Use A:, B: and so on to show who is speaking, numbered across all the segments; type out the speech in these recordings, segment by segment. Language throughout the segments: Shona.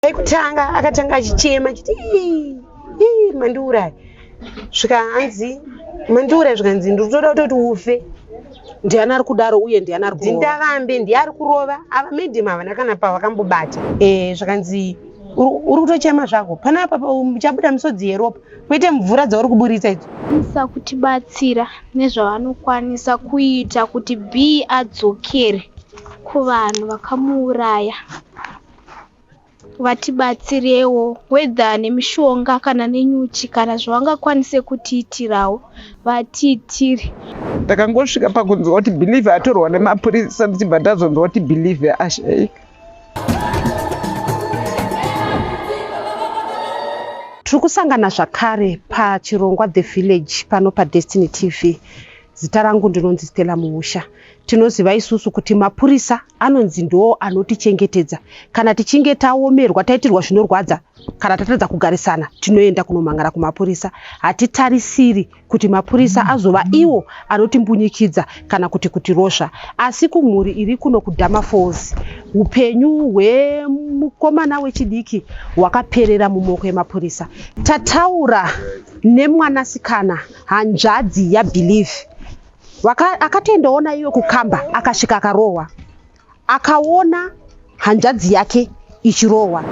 A: Aikutanga akatanga achichema achiti Mandura zvikanzi Mandura zvikanzi ndinoda kuti ufe. Ndiani ari kudaro uye ndiani ari kurova? Ndavambe ndiye ari kurova ava medhim havana kana pavakambobata. Zvakanzi uri kutochema zvako panapa uchabuda misodzi yeropa kwete mvura dzauri kuburitsa idzi.
B: Kwanisa kutibatsira nezvavanokwanisa kuita kuti B adzokere kuvanhu vakamuuraya. Vatibatsirewo wedha nemishonga kana nenyuchi kana zvavangakwanise kutiitirawo vatiitire.
C: Takangosvika pakunzwa kuti Believe atorwa nemapurisa tichibva tazonzwa kuti Believe ashaika.
A: Tiri kusangana zvakare pachirongwa The Village pano paDestiny TV. Zita rangu ndinonzi Stella Muusha. Tinoziva isusu kuti mapurisa anonzi ndo anotichengetedza. Kana tichinge taomerwa taitirwa zvinorwadza kana tatadza kugarisana tinoenda kunomhangara kumapurisa. Hatitarisiri kuti mapurisa azova iwo anotimbunyikidza kana kuti kutirosva. Asi kumhuri iri kuno kuDhama Falls upenyu hwemukomana wechidiki hwakaperera mumaoko emapurisa. Tataura nemwanasikana hanzvadzi yaBelieve akatoendaona iyo kukamba akasvika akarohwa. Akaona hanzvadzi yake ichirohwa.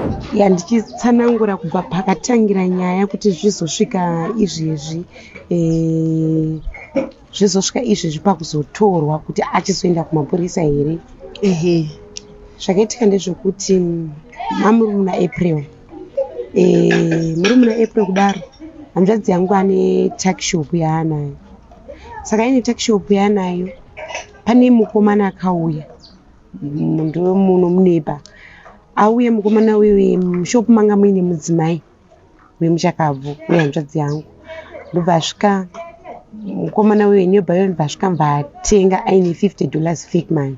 A: Ndichitsanangura kubva pakatangira nyaya kuti zvizosvika izvezvi pakuzotorwa kuti achizoenda kumapurisa here. Zvakaitika ndezvekuti muri muna April kudaro hanzvadzi yangu ane tuckshop yaanayo. Saka ine tuckshop yaanayo pane mukomana akauya mundu muno muneba auye mukomana wewe mushopu manga muine mudzimai wemuchakabvu wehanzvadzi yangu. Ndobva asvika mukomana wewe nebayo ndobva asvika mbatenga aine $50 fake money.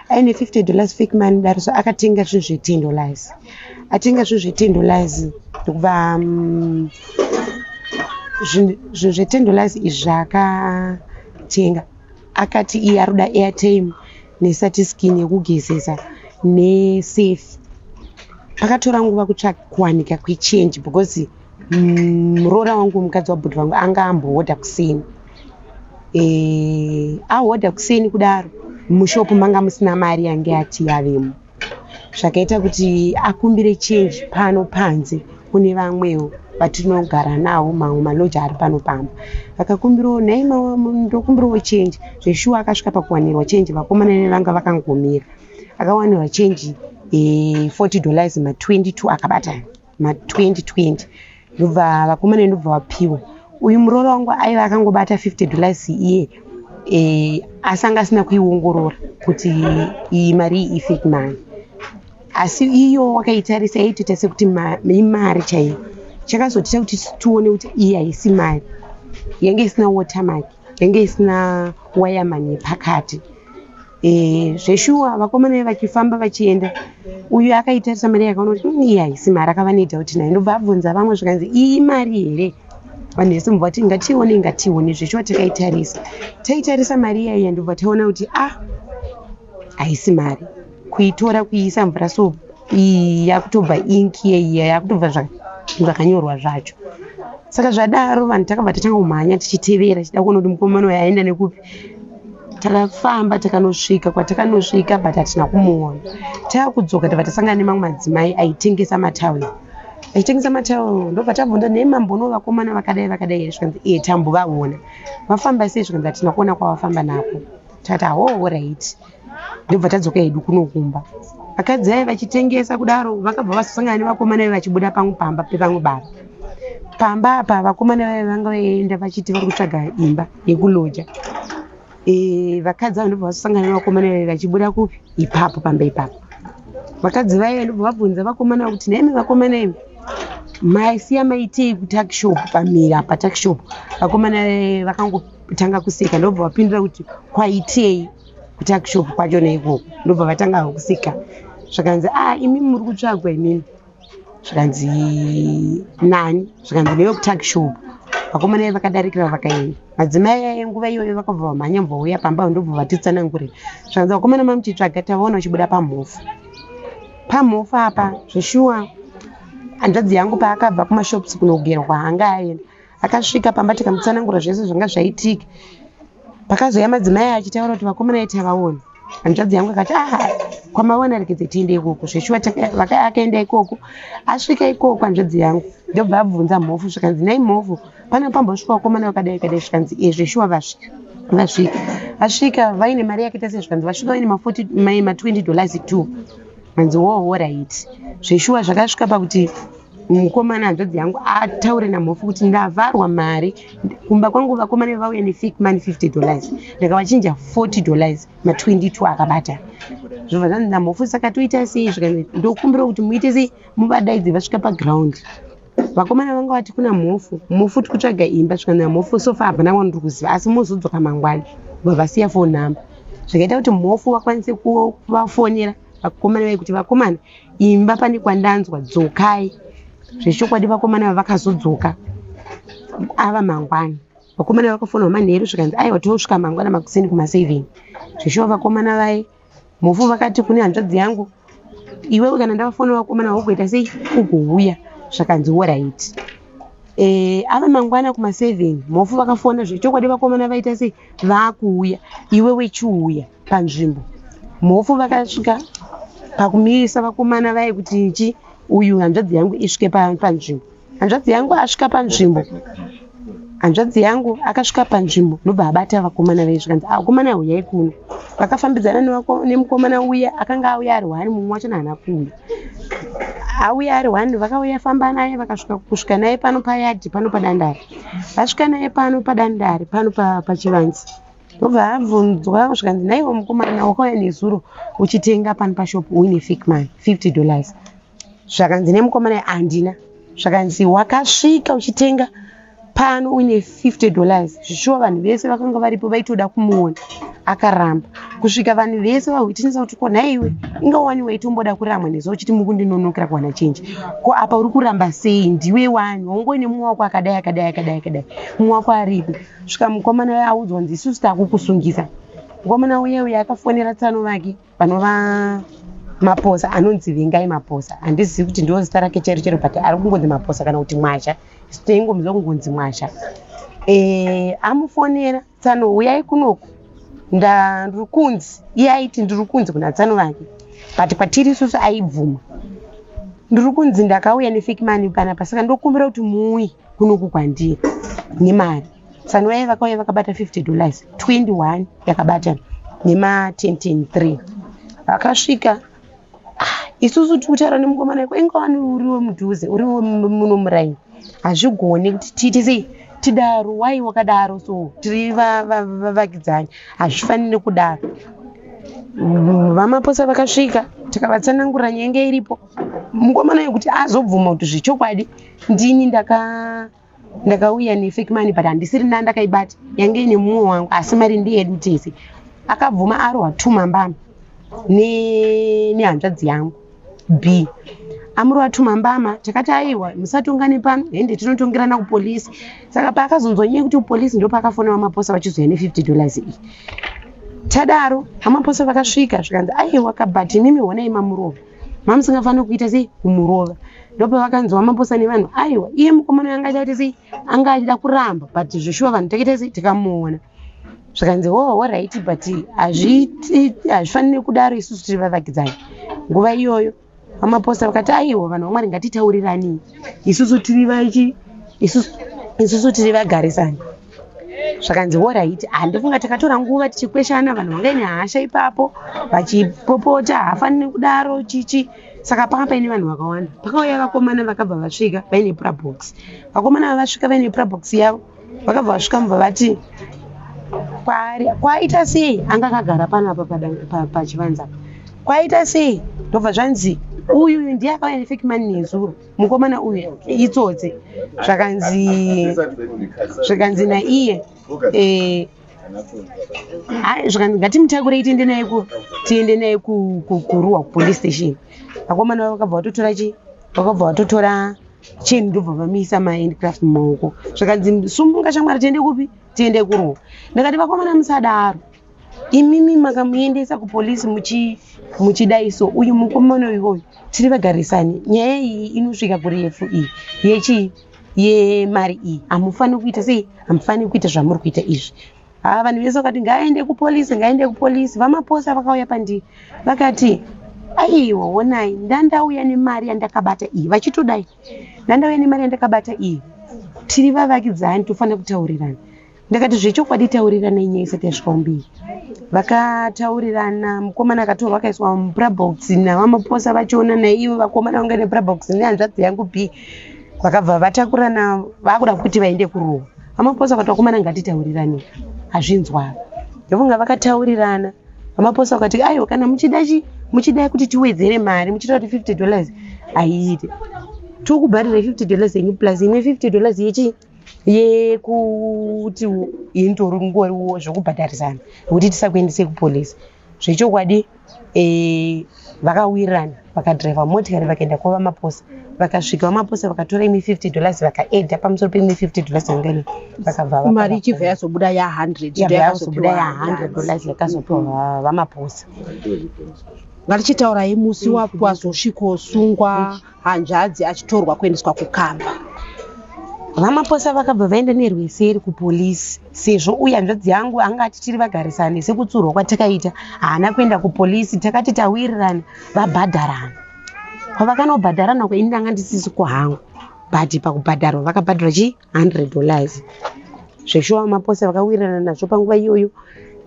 A: Aine $50 fake money dariso akatenga zvinhu zve$10. Atenga zvinhu zve$10 ndokubva zvinhu zve$10 izvi zvaakatenga akati iye aruda airtime nesatiskini yekugezesa nesafe. Pakatora nguva kuwanika kwechange because muroora wangu mukadzi wabhudhi vangu anga ambohodha kuseni. Ahodha kuseni kudaro mushopu manga musina mari yange ati yavemo. Zvakaita kuti akumbire change pano panze kune vamwewo vatinogara navo mamwe maloja ari pano pamba. Vakakumbirawo nhai ndokumbirawo change zveshuwa akasvika pakuwanirwa change vakomana nevanga vakangomira. Akawanirwa change $40 ma22 akabata ma20 ndobva vakomana ndobva vapiwa. Uyu muroora wangu aiva akangobata $50 iye asanga asina kuiongorora kuti iyi mari ifake mari. Asi iyo wakaitarisa yaitoita sekuti imari chaiyo. Chakazotita kuti tione kuti iyi haisi mari. Yange isina watermark, yange isina wireman yepakati. Zveshuwa vakomana vachifamba vachienda uyu akaitarisa mari yakaona kuti iyi haisi mari akava nedhauti nayo. Ndobva abvunza vamwe zvikanzi iyi mari here. Vanhu vese mbva vati ngatione zveshuwa taitarisa mari iyaiya ndobva taona kuti haisi mari. Kuitora kuiisa mvura so yakutobva inki iyaiya yakutobva zvakanyorwa zvacho. Saka zvadaro vanhu takabva tatanga kumhanya tichitevera tichida kuona kuti mukomana uyu aenda nekupi. Takafamba takanosvika kwatakanosvika but hatina kumuona. Takudzoka tabva tasangana nemamwe madzimai aitengesa matawero. Achitengesa matawero ndobva tabvunza nemambono vakomana vakadai here zvikanzi tambovaona. Vafamba sei zvikanzi hatina kuona kwavafamba napo. Tati alright. Ndobva tadzoka hedu kunokumba. Vakadzi ava vachitengesa kudaro vakabva vasangana nevakomana vachibuda pamwe pamba pevamwe baba. Pamba apa vakomana vanga vaenda vachiti vari kutsvaga imba yekuloja. Vakadzi ava ndobva vasangana nevakomana vachibuda kupi ipapo pamba ipapo. Vakadzi vaya ndobva vabvunza vakomana kuti nemi vakomana imi maisiya maitei kutuckshop pamira patuckshop. Vakomana vakangotanga kuseka ndobva vapindura kuti kwaitei kutuckshop kwachona ikoko. Ndobva vatanga kuseka. Zvakanzi imi muri kutsvagwa imini. Zvakanzi nani. Zvakanzi newe kutuckshop. Vakomana vakadarikira vakaenda. Madzimai aya nguva iyoyo vakabva vamhanya mbouya pamba ndobva vatitsanangurira. Zvakanzi vakomana mamuchitsvaga tavaona vachibuda pamhofu. Pamhofu apa zveshuwa hanzvadzi yangu paakabva kumashops kunogerwa anga aenda akasvika pamba tikamutsanangura zvese zvanga zvaitika. Pakazoya madzimai achitaura kuti vakomana iti avaoni. Hanzvadzi yangu akati kwamaona rekedze tiende ikoko. Zveshuwa akaenda ikoko. Asvika ikoko hanzvadzi yangu ndobva abvunza mhofu zvikanzi nai mhofu pane pambosvika vakomana vakadai zvikanzi zveshuwa vasvika. Asvika vaine mari yakaita sei zvikanzi vasvika vaine $20 too. Hanzi right. Zveshuwa zvakasvika pakuti mukomana hanzvadzi yangu ataure namhofu kuti ndavharwa mari kumba kwangu vakomana vauya nefake money $50 ndakavachinja $40 ma22 akabata. Zvobva zvanzi namhofu saka toita sei zvikanzi ndokumbira kuti muite sei muvadaidzi vasvika paground. Vakomana vanga vati kuna mhofu tikutsvaga imba zvikanzi namhofu sofa hapana wani kuziva asi muzodzoka mangwani vasiya phone number. Zvikaita kuti mhofu vakwanise kuvafonera vakomana vai kuti vakomana imba pane kwandanzwa dzokai. Zvechokwadi vakomana vakazodzoka ava mangwani. Vakomana vakafonwa manheru zvikanzi aiwa tosvika mangwana makuseni kuma7. Zveshuwa vakomana vai mhofu vakati kune hanzvadzi yangu iwewe kana ndavafonera vakomana vokuita sei ugouya. Zvakanzi right. Ava mangwana kuma7 mhofu vakafona zvechokwadi vakomana vaita sei vakuuya iwewe chiuya panzvimbo. Mhofu vakasvika pakumirisa vakomana vai kuti ichi uyu hanzvadzi yangu isvike panzvimbo. Hanzvadzi yangu asvika panzvimbo. Hanzvadzi yangu akasvika panzvimbo ndobva abata vakomana vai zvikanzi vakomana uyai kuno. Vakafambidzana nemukomana uya akanga auya ari 1 mumwe wacho haana kuuya. Auya ari 1 vakauya famba naye vakasvika kusvika naye pano payadhi pano padandare. Vasvika naye pano padandare pano pachivanze. Ndobva abvunzwa zvikanzi naiwo mukomana wakauya nezuro uchitenga pano pashopu uine fake money $50. Zvakanzi nemukomana handina. Zvakanzi wakasvika uchitenga pano uine $50. Zvishuwa vanhu vese vakanga varipo vaitoda kumuona. Akaramba kusvika vanhu vese vahuitinisa kuti ko naiwe ingawani waitomboda kuramwa nezo uchiti mukundinonokera kuwana change. Ko apa uri kuramba sei ndiwe wani wongone mumwe wako akadai mumwe wako aripo. Svika mukomana audzwa nzi isusu takukusungisa. Mukomana uya akafonera tsano vake vanova maposa anonzi Vengai Maposa. Handizivi kuti ndiwo zita rake chero but ari kungonzi Maposa kana kuti Mwasha. Sitengomuziva kungonzi Mwasha. Amufonera tsano uyai kunoko. Ndirikunzi iye aiti ndirikunzi kuna tsano vake but kwatiri isusu aibvuma. Ndirikunzi ndakauya nefake money panapa saka ndokumbira kuti muuye kunoku kwandiri nemari. Tsano vai vakauya vakabata $50 21 yakabata nema10 vakasvika. Isusu tikutaura nemukomana wako ingawani uriwe mudhuze uriwe muno muraini hazvigone kuti tiite sei tidaro wai wakadaro so tiri vavakidzani hazvifaniri kudaro. Vamaposa vakasvika tikavatsanangura nyenge iripo mukomana wekuti azobvuma kuti zvechokwadi ndini ndakauya nefake money but handisiri ndakaibata yange ine mumwe wangu asi mari ndiyedu tese. Akabvuma arohwa 2 mambama nehanzvadzi yangu B. Amurohwa 2 mambama takati aiwa musatongane pano ende tinotongerana kupolisi. Saka paakazonzwa kuti kupolisi ndo paakafonera Maposa vachizoya ne$50 iyi. Tadaro Maposa vakasvika zvikanzi aiwa kabati mimi honai mamurova mamusingafanira kuita sei kumurova. Ndopa vakanzwa Maposa nevanhu aiwa iye mukomana anga aita sei anga achida kuramba but zveshuwa vanhu takaita sei tikamuona. Zvikanzi right but hazvifaniri kudaro isusu tiri vavakidzani. Nguva iyoyo Maposa vakati aiwa vanhu vaMwari ngatitaurirani isusu tiri vagarisani. Zvakanzi right handifunga takatora nguva tichikweshana vanhu vanga ine hasha ipapo vachipopota hafaniri kudaro chichi. Saka panga paine vanhu vakawanda. Pakauya vakomana vakabva vasvika vaine prabox. Vakomana vasvika vaine prabox yavo vakabva vasvika mubva vati kwaita sei anga akagara panapa pachivanza kwaita sei. Ndobva zvanzi uyu ndiye akauya nefake money nezuro mukomana uyu itsotse. Zvakanzi naiye zvakanzi ngatimutakure tiende naye kuruwa kupolice station. Vakomana vakabva vatotora cheni ndobva vamisa mahandicraft mumaoko. Zvakanzi sumunga shamwari tiende kupi tiende kuruwa. Ndakati vakomana musadaro imimi makamuendesa kupolisi muchidaiso uyu mukomana iyoyo tiri vagarisani nyaya iyi inosvika kurefu iyi yemari iyi hamufani kuita sei hamufani kuita zvamuri kuita izvi vanhu vese vakati ngaende kupolisi vamaposa vakauya pandiri vakati aiwa onai ndandauya nemari yandakabata iyi vachitodai ndandauya nemari yandakabata iyi tiri vavakidzani tofanira kutaurirana ndakati zvechokwadi tauriranai nyaya isati yasvika umbiri vakataurirana mukomana akatorwa akaiswa mupurabox navamaposa vachiona naivo vakomana vanga nepurabox nehanzvadzi yangu b vakabva vatakurana vakuda kuti vaende kurohwa vamaposa vakati vakomana ngatitaurirani hazvinzwa ndovonga vakataurirana vamaposa vakati aiwa kana muchidai kuti tiwedzere mari muchida kuti $50 aiite tikubharira $50 yenyu plus imwe $50 yechi yekuti intorungoriwo zvokubhadharisana kuti tisakuendese kupolisi zvechokwadi vakawirirana vakadhiraivha motikari vakaenda kwavamaposa vakasvika vamaposa vakatora imwe $50 vakaedha pamusoro peimwe $50 angani vakabva
D: mari ichibva yazobuda ya$100
A: yakazopiwa vamaposa.
D: ngatichitaurai musi wazosvika osungwa hanzvadzi achitorwa kuendeswa kukamba
A: vamaposa vakabva vaenda nerweseri kupolisi sezvo uye hanzvadzi yangu anga ati tiri vagarisane sekutsurwa kwatakaita haana kuenda kupolisi takati tawirirana vabhadharana kwavakanobhadharana kwaini ndanga ndisisi kuhangu but pakubhadharwa vakabhadhara $100 zveshuwa vamaposa vakawirirana nazvo panguva iyoyo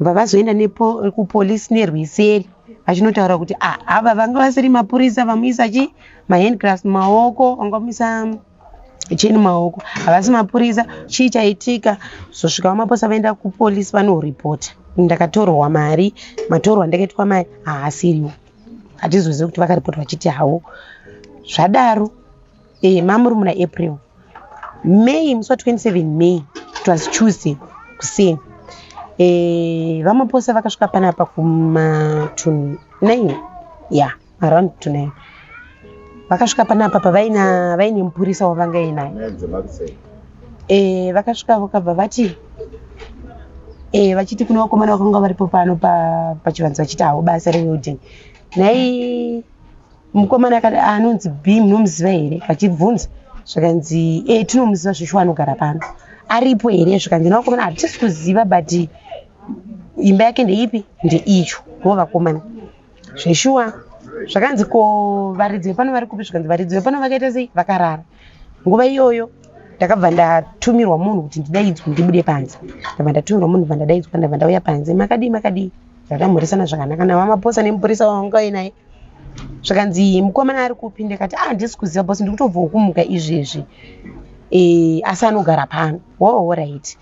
A: vavazoenda kupolisi nerweseri vachinotaura kuti ava vanga vasiri mapurisa vamuisa mahandglass mumaoko vangamuisa cheni maoko havasi mapurisa chii chaitika zosvika vamaposa vaenda kupolisi vanoripota ndakatorwa mari matorwa ndakaitwa mari haasiriwo hatizozivi kuti vakaripota vachiti hawo zvadaro mamuri muna April May musi wa27 May it was Tuesday kuseni vamaposa vakasvika panapa kuma-9 around to 9 vakasvika panapa pavaine mupurisa wavanga inaye vakasvika vakabva vati vachiti kuna vakomana vakanga varipo pano pachivanze vachiti hawo basa rewelding nai mukomana anonzi B munomuziva here vachibvunza zvakanzi tinomuziva zveshuwa anogara pano aripo here zvakanzi navakomana hatisi kuziva but imba yake ndeipi ndeicho vo vakomana zveshuwa zvakanzi ko varidzi vepano vari kupi zvakanzi varidzi vepano vakaita sei vakarara nguva iyoyo ndakabva ndatumirwa munhu kuti ndidaidzwe ndibude panze ndabva ndatumirwa munhu bva ndadaidzwa ndabva ndauya panze makadii zvakamhoresana zvakanaka navamaposa nemupurisa wavanga naye zvakanzi mukomana ari kupi ndakati handisi kuziva bosi ndikutobva kumuka izvezvi asi anogara pano right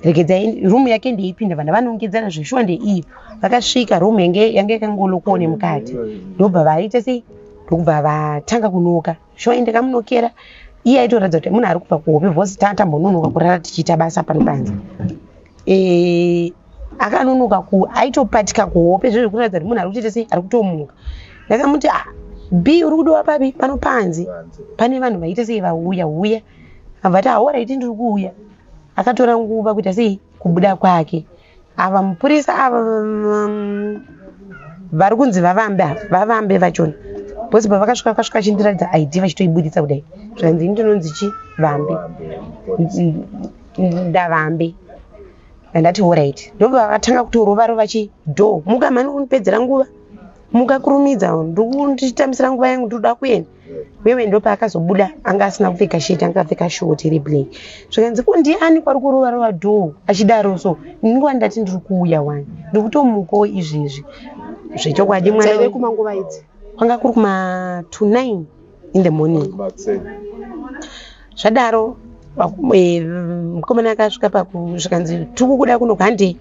A: regedzai rumu yake ndeipinda vana vanongedzana zveshuwa ndeiyo vakasvika rumu yange yakangolokuwo nemukati ndobva vaita sei ndokubva vatanga kunoka shuwa ndakamunokera iye aitoratidza kuti munhu ari kubva kuhope vhosi tatambononoka kurara tichiita basa pano panze akanonoka aitopatika kuhope zvezvo kuratidza kuti munhu ari kuchiita sei ari kutomuka ndakamuti B uri kudiwa papi pano panze pane vanhu vaita sei vauya abvati ahoraiti ndiri kuuya akatora nguva kuita sei kubuda kwake ava mupurisa ava vari kunzi vavambe vachona bosi pavakasvika chindiratidza ID vachitoibuditsa kudai zvanzi ndinonzi chivambe ndavambe ndandati alright ndobva vakatanga kutorova vachidho muka mani kunipedzera nguva mukakurumidza ndichitambisira nguva yangu ndinoda kuenda wewe ndopa akazobuda anga asina kupfeka sheti anga apfeka shoti replay zvakanzi kundiani kwari kurova dho achidaro so nguva ndati ndiri kuuya wani ndiri kutomukawo izvezvi zvechokwadi mwana
D: kumanguva idzi
A: kwanga kuri kuma-9 in the morning zvadaro mukomana akasvika zvikanzi tikukuda kuno kande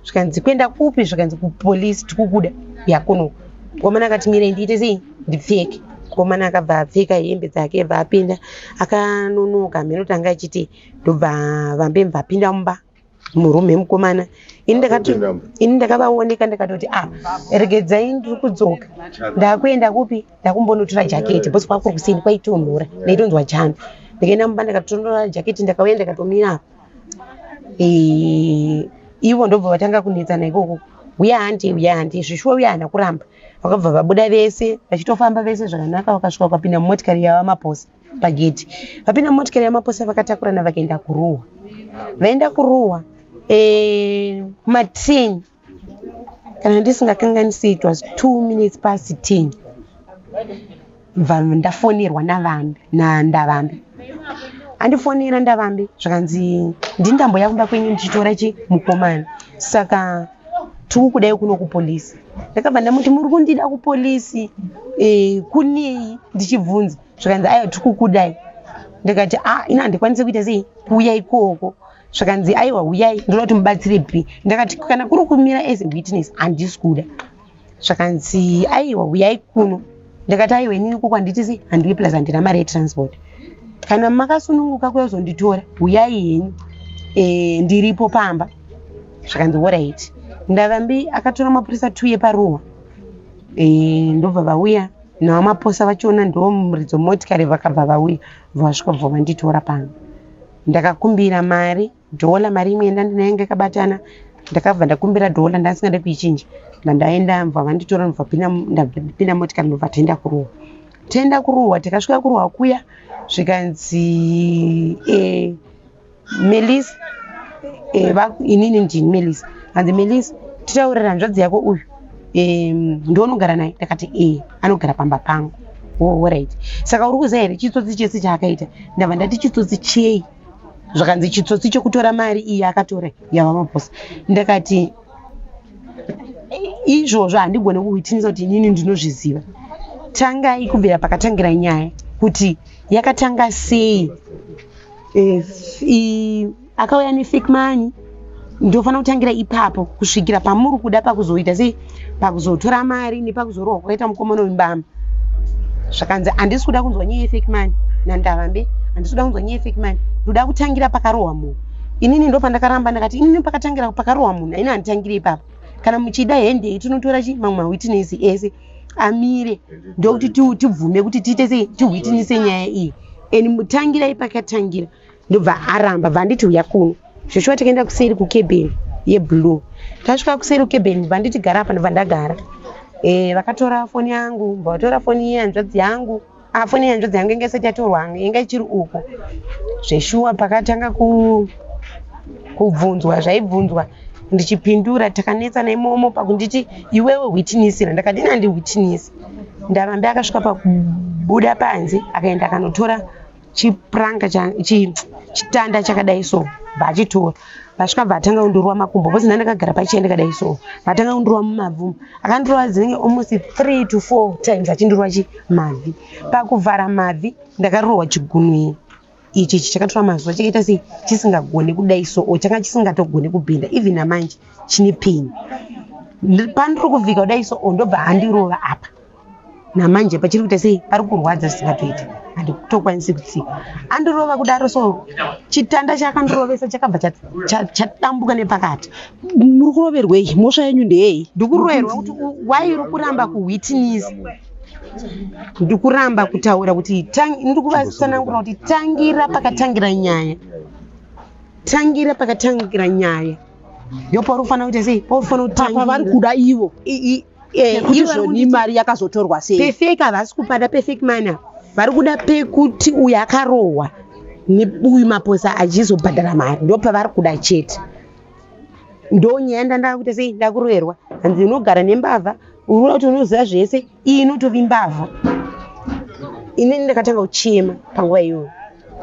A: zvikanzi kuenda kupi zvikanzi kupolisi tikukuda yakuno mukomana akati mire ndiite sei ndipfeke mukomana akabva apfeka hembe dzake bva apinda akanonoka mheno tanga achiti ndobva vambe mbvapinda mumba murume yemukomana ini ndakavaoneka ndakatoti regedzai ndiri kudzoka ndakuenda kupi ndakumbonotora jaketi bosi kwakuri kuseni kwaitonhora ndaitonzwa chando ndikaenda mumba ndakatonora jaketi ndakauya ndakatomira ivo ndobva vatanga kunetsana ikoko uya handi zvishuwa uya hana kuramba. Vakabva vabuda vese vachitofamba vese zvakanaka, vakasvika vakapinda mumotikari yavamaposa pageti. Vapinda mumotikari yavamaposa vakatakurana vakaenda kuruwa. Vaenda kuruwa kuma10 kana ndisingakanganisi it was 2 minutes past 10 ndafonerwa nandavambi. Andifonera ndavambi zvakanzi ndindamboya kumba kwenyu ndichitora mukomana, saka tiri kudai kuno kupolisi. Ndakabva ndamuti muri kundida kupolisi kunei ndichibvunza, zvakanzi aiwa tiri kukudai. Ndikati ina handikwanisi kuita sei, kuuya ikoko. Zvakanzi aiwa uyai ndoda kuti mubatsire bhi. Ndakati kana kuri kumira as a witness handisi kuda. Zvakanzi aiwa uyai kuno. Ndakati aiwa inini koko handiti sei, handiri plus handina mari yetransport. Kana makasununguka kuzonditora uyai henyu ndiripo pamba. Zvakanzi alright. Ndavambi akatora mapurisa 2 eparuwa. Ndobva vauya navamaposa vachiona ndo muridzo motikari vakabva vauya vasvika bva vanditora pano. Ndakakumbira mari $1 mari imwe ndandinayo yakabatana. Ndakabva ndakumbira $1 ndasingade kuichinja. Ndaenda mva vanditora mva pinda motikari ndobva taenda kuruwa. Taenda kuruwa tikasvika kuruwa kuya zvikanzi Melis inini ndini Melis. Hanzi Melis titaurira hanzvadzi yako uyu ndonogara naye. Ndakati anogara pamba pangu. Alright. Saka uri kuziva here chitsotsi chese chaakaita? Ndabva ndati chitsotsi chei? Zvakanzi chitsotsi chokutora mari iyi akatora yavamaposa. Ndakati izvozvo handigone kuhwitinisa kuti inini ndinozviziva. Tangai kubvira pakatangira nyaya kuti yakatanga sei. Akauya nefake money ndofana kutangira ipapo kusvikira pamuri kuda pakuzoita sei, pakuzotora mari nepakuzorohwa kwakaita mukomana wembama. Zvakanzi handisi kuda kunzwa nyaya yefake money nandavambe, handisi kuda kunzwa nyaya yefake money, ndoda kutangira pakarohwa munhu. Inini ndopandakaramba ndakati inini pakatangira pakarohwa munhu ini handitangire ipapo. Kana muchida hende tinotora mamwe mawitness ese amire ndokuti tibvume kuti tiite sei, tihwitinise nyaya iyi. Mutangirai pakatangira. Ndobva aramba vanditi uya kuno. Zveshuwa takaenda kuseri kukebheni yeblue. Tasvika kuseri kukebheni vanditi gara apa ndobva ndagara. Vakatora foni yangu, vatora foni yehanzvadzi yangu. Foni yehanzvadzi yangu inga isati yatorwa, inga ichiri uko. Zveshuwa pakatanga kubvunzwa zvaibvunzwa ndichipindura takanetsana imomo pakunditi iwewe witnessira. Ndakati ina ndi witness. Ndavambe akasvika pakubuda panze akaenda akanotora chipuranga chitanda chakadai so vachitora. Vasvika vatanga kundorwa makumbo bhozi ndakagara pachiya ndakadai so. Vatanga kundorwa mumavhu. Akandorwa dzinenge almost 3 to 4 times achindorwa mavhi. Pakuvhara mavhi ndakarohwa chigunwe ichi chakatora mazuva chakaita sei chisingagone kudai so changa chisingatogone kubhenda even namanje chine pain. Pandiri kuvhika kudai so ndobva handirova apa. Namanje pachiri kuita sei pari kurwadza zvisingatoiti. Handitokwanisi kutsika. Andirova kudaro so chitanda chakandirovesa chakabva chadambuka nepakati.
D: Muri kuroverwei? Mhosva yenyu ndeyei?
A: Ndikuroverwa kuti wairi kuramba kuwitness. Ndikuramba kutaura kuti ndikuvatsanangura kuti tangira pakatangira nyaya. Tangira pakatangira nyaya. Ndipo urufana kuita sei? Urufana kutangira.
D: Vari kuda ivo. Kuti mari yakazotorwa sei?
A: Pefake havasi kupada pefake mana. Vari kuda pekuti uyu akarohwa neuyu maposa achizobhadhara mari. Ndo pavari kuda chete. Ndo nyaya ndandava kuita sei? Ndakuroverwa. Hanzi unogara nembavha. Urikuda kuti unoziva zvese. Iyi inotovi mbavha. Inini ndakatanga kuchema panguva iyoyo.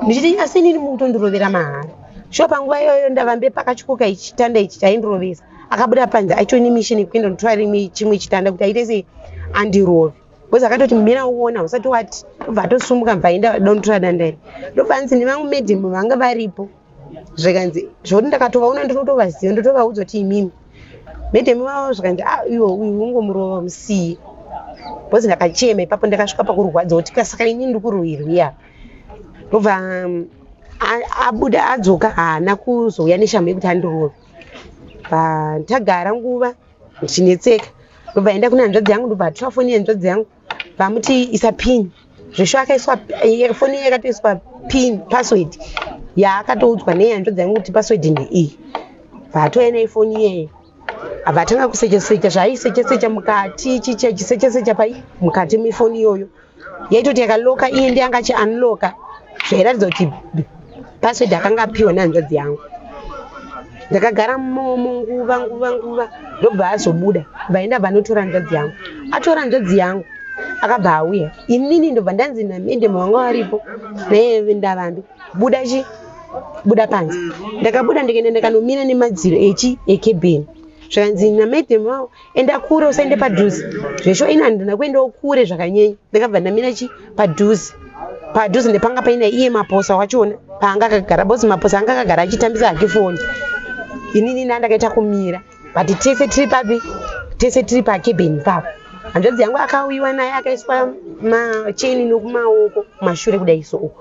A: Ndichiti asi inini mukutondirovera mahara. Shuwa panguva iyoyo ndavambe pakachikoka ichi chitanda ichi chaindirovesa. Akabuda panze aitone mission yekuenda kutora chimwe chitanda kuti aite sei andirove. Bhozi akatoti mira uona usati wati ubva atosumuka mva enda dontora danda iri. Ndofanzi nevamwe medhemu vanga varipo. Zvikanzi zvoti ndakatovaona ndinotovaziva ndotovaudza kuti imimi. Medhemu vavo zvikanzi iwo uyu ungomurova musiye. Bhozi ndakachema ipapo ndakasvika pakurwadza kuti saka inini ndikuruhirwa. Ndobva abuda adzoka haana kuzouya neshamba yekuti andirove. Tagara nguva ndichinetseka. Ndobva enda kuna hanzvadzi yangu ndobva atora foni yehanzvadzi yangu. Vamuti isa pin. Zveshuwa akaiswa foni yakatoiswa pin password. Yaakatoudzwa nehanzvadzi yangu kuti password ndeiyi. Vatoya nei foni iyeyo. abva atanga kusecha zvaaisecha mukati chichi achisecha mukati mefoni iyoyo yaitoti yakaloka iye ndiye anga achiunloka zvairatidza kuti password akanga apiwa nehanzvadzi yangu. Ndakagara mumomo nguva ndobva azobuda vaenda vanotora hanzvadzi yangu. Atora hanzvadzi yangu akabva auya inini ndobva ndanzi namende mawanga varipo naye ndavambi buda panze. Ndakabuda ndikaenda ndikanomira nemadziro ekebheni zvakanzi namende wavo enda kure usaende padhuze zvesho ina handina kuendawo kure zvakanyenya. Ndakabva ndamira padhuze ndepanga paina iye maposa wachona paanga akagara bosi maposa anga akagara achitambisa hake foni. Inini ndakaita kumira but tese tiri pakebheni papo. Hanzvadzi yangu akauyiwa naye akaiswa macheni nokumaoko kumashure kudai so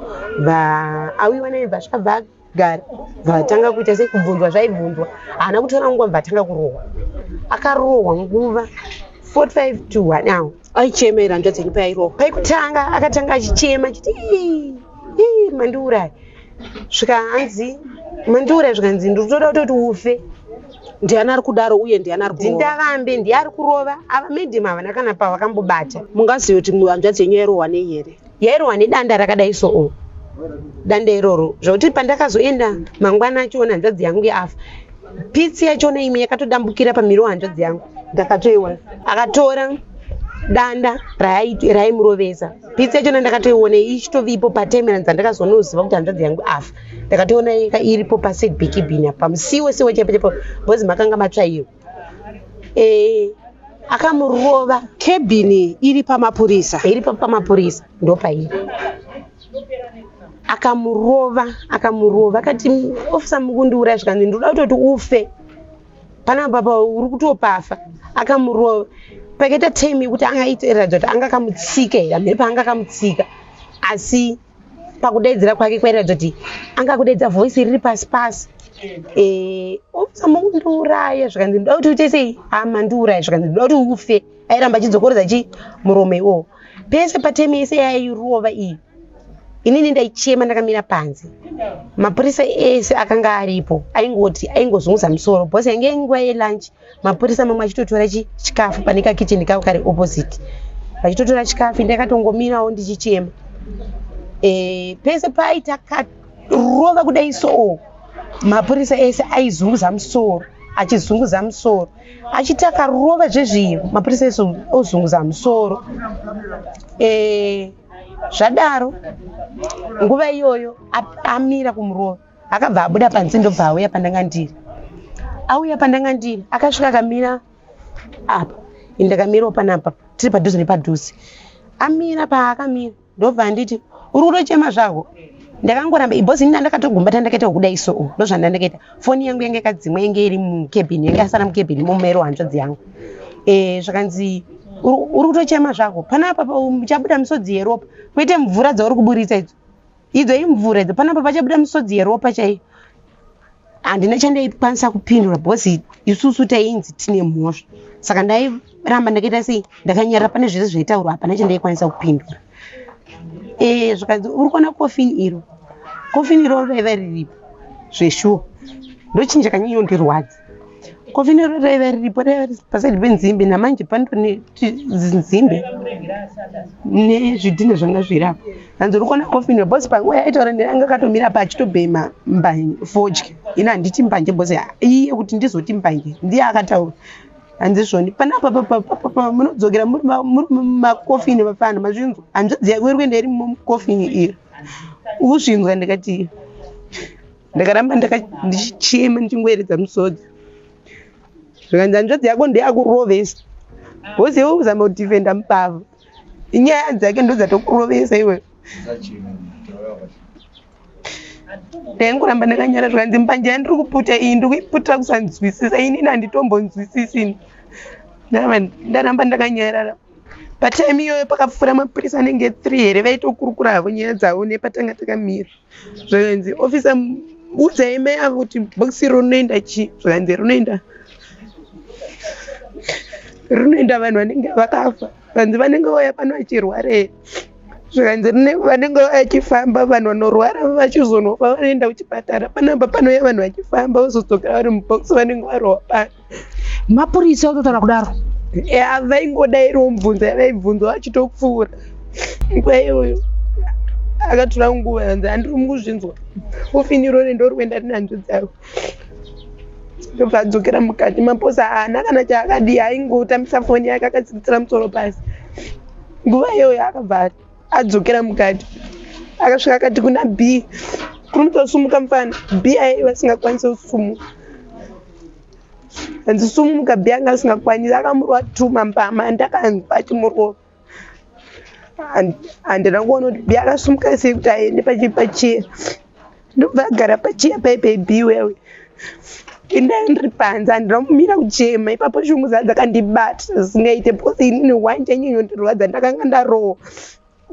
A: auyiwa naye bva zvabva agara vatanga kuita sekubvunzwa zvaibvunzwa haana kutora nguva bva atanga kurohwa. Akarohwa nguva 45 to 1 hour.
D: Aichemera hanzvadzi yenyu payairohwa?
A: Paikutanga akatanga achichema achiti mandiurayi. Svika hanzi mandiurayi zvikanzi ndinotoda kutoti ufe.
D: Ndiani ari kudaro uye ndiani ari kurova?
A: Ndindakambe ndiye ari kurova ava medhemu ava nakana pava vakambobata.
D: Mungaziva kuti hanzvadzi yenyu yairohwa nei here?
A: Yairohwa nedanda rakadai so danda iroro zvokuti pandakazoenda mangwana achona hanzvadzi yangu yafa pitsi yachona imwe yakatodambukira pamiro hanzvadzi yangu ndakatoiona. Akatora danda raimurovesa pitsi yachona ndakatoiona ichitovipo patemerani dzandakazonoziva kuti hanzvadzi yangu afa. Ndakatoona iripo pasedbeki bhini pamusiwo chaipo bhozi makanga matsvairo. Akamurova.
D: Kebhini iri pamapurisa?
A: Iri pamapurisa ndopairi. Akamurova akati ofisa mukundiuraya zvikanzi ndoda kutoti ufe panapa papa uri kutopafa. Akamurova pakaita time yekuti angaiteratidza kuti anga akamutsika here hamiri paanga akamutsika asi pakudaidzira kwake kwairatidza kuti anga kudaidza voice riri pasi ofisa mukundiuraya zvikanzi ndoda kuti uite sei mandiuraya zvikanzi ndoda kuti ufe. Airamba achidzokorodza muromo iwowo pese patime yese yairova iyi. Inini ndaichema ndakamira panze. Mapurisa ese akanga aripo aingozunguza musoro bhosi yange nguva yelunch. Mapurisa mamwe achitotora chikafu pane kakicheni kavo kari opposite vachitotora chikafu ndakatongomirawo ndichichema. Pese paita karova kudai so mapurisa ese aizunguza musoro achiti akarova zvezviyo mapurisa ese ozunguza musoro. Zvadaro nguva iyoyo amira kumurova akabva abuda panze ndobva auya pandangandiri akasvika akamira apa ndakamirawo panapa tiri padhuze nepadhuze. Amira paakamira ndobva anditi uri kutochema zvako. Ndakangoramba ibhozi ini ndakatogumbata ndakaita kudai so ndozvandandakaita. Foni yangu yange yakadzimwa yange iri mukebhini yange asara mukebhini momero hanzvadzi yangu. Zvakanzi uri kutochema zvako panapa pachabuda misodzi yeropa kwete mvura dzauri kuburitsa idzo imvura idzo panapa pachabuda misodzi yeropa chaiyo. Handina chandaikwanisa kupindura bhozi isusu tainzi tine mhosva saka ndairamba ndakaita sei ndakanyarara pane zvese zvaitaurwa hapana chandaikwanisa kupindura. Zvikanzi uri kuona kofini iro raiva riripo zveshuwa ndochinja kanyanya ndirwadzi. Kofini iro raiva riripo pasaidi penzimbe namanje pandone nzimbe nezvidhina zvanga zvirapo. Hanzi uri kuona kofini bhosi panguva yaitaura ndanga akatomira pa achitobhema fodya ina handiti mbanje bhosi iye kuti ndizoti mbanje ndiye akataura. Hanzi zvoni panapa munodzokera muri makofini vafana mazvinzwa hanzvadzi yako iri kuenda iri mukofini iro uzvinzwa. Ndakati ndakaramba ndichichema ndichingoeredza musodzi zvikanzi hanzvadzi yako ndeyakurovesa bhosi iwe uzama kudhifenda mupava inyaya dzake ndodzatokurovesa iwe. Ndaingoramba ndakanyara zvikanzi mbanje yandiri kuputa iyi ndiri kuiputira kusanzwisisa inini handitombonzwisisini. Ndaramba ndakanyarara. Patime iyoyo pakapfuura mapurisa anenge 3 here vaitokurukura havo nyaya dzavo nepatanga takamira. Zvakanzi ofisa udzai mai avo kuti bhokisi rinoenda chii. Zvakanzi rinoenda vanhu vanenge vakafa. Zvakanzi vanenge vauya pano vachirwara here. Zvakanzi vanenge vachifamba vanhu vanorwara vachizonofa vanoenda kuchipatara panapa panouya vanhu vachifamba vozodzokera vari mubhokisi vanenge varohwa pano.
D: mapurisa ototaura kudaro
A: vaingodairawo mubvunza vaibvunzwa achitopfuura nguva iyoyo akatora nguva yanzi handiri mukuzvinzwa ufiniro rendo ruenda rinanzvo dzavo ndobva adzokera mukati maposa haana kana chaakadi aingotambisa foni yake akatsikitsira musoro pasi nguva iyoyo akabva adzokera mukati akasvika akati kuna B kuri mutosumuka mufana B aiva asingakwanisi kusumuka hanzi sumuka B anga asingakwanisi akamurwa tuma mbama ndakanzwa achimurwa handina kuona kuti B akasumuka sei kuti aende pachiya ndobva agara pachiya paipai B wewe indai ndiri panze handina kumira kuchema ipapo shumu dzakandibata zvisingaite because inini wani chainyonyondirwadza ndakanga ndarohwa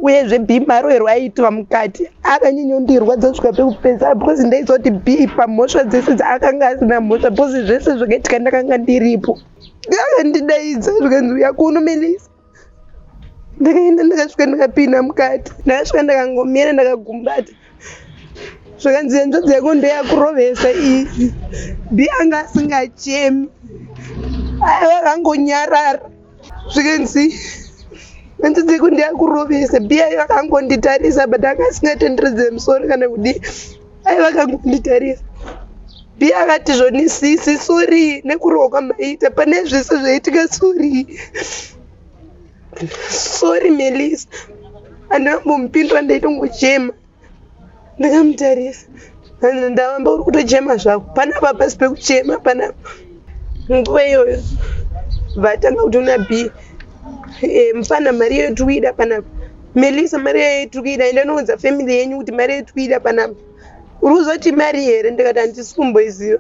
A: uyezve B marohero aiitwa mukati akanyonyondirwadza kusvika pekupedzisira because ndaizwa kuti B pamhosva dzese dzaakanga asina mhosva because zvese zvakaitika ndakanga ndiripo akandidaidza zvikanzi uya kuno Melisa ndakaenda ndakasvika ndakapinda mukati ndakasvika ndakangomira ndakagumbata zvakanzi njodzi yako ndeyakurovesa iyi B anga asingachemi aiva akangonyarara zvikanzi njodzi yako ndeyakurovesa B aiva akangonditarisa but anga asingatenderedze musoro kana kudii aiva akangonditarisa B akati zvoni sisi sori nekurohwa kwamaita pane zvese zvaitika sori Melisa handinambomupindura ndaitongochema ndakamutarisa ndavamba uri kutochema zvako panapa pasi pekuchema panapa nguva iyoyo vatanga kuti una B mufana mari yetu kuida panapa Melisa mari yetu kuida ende noudza family yenyu kuti mari yetu kuida panapa uri kuzoti mari here ndikati handisi kumboiziva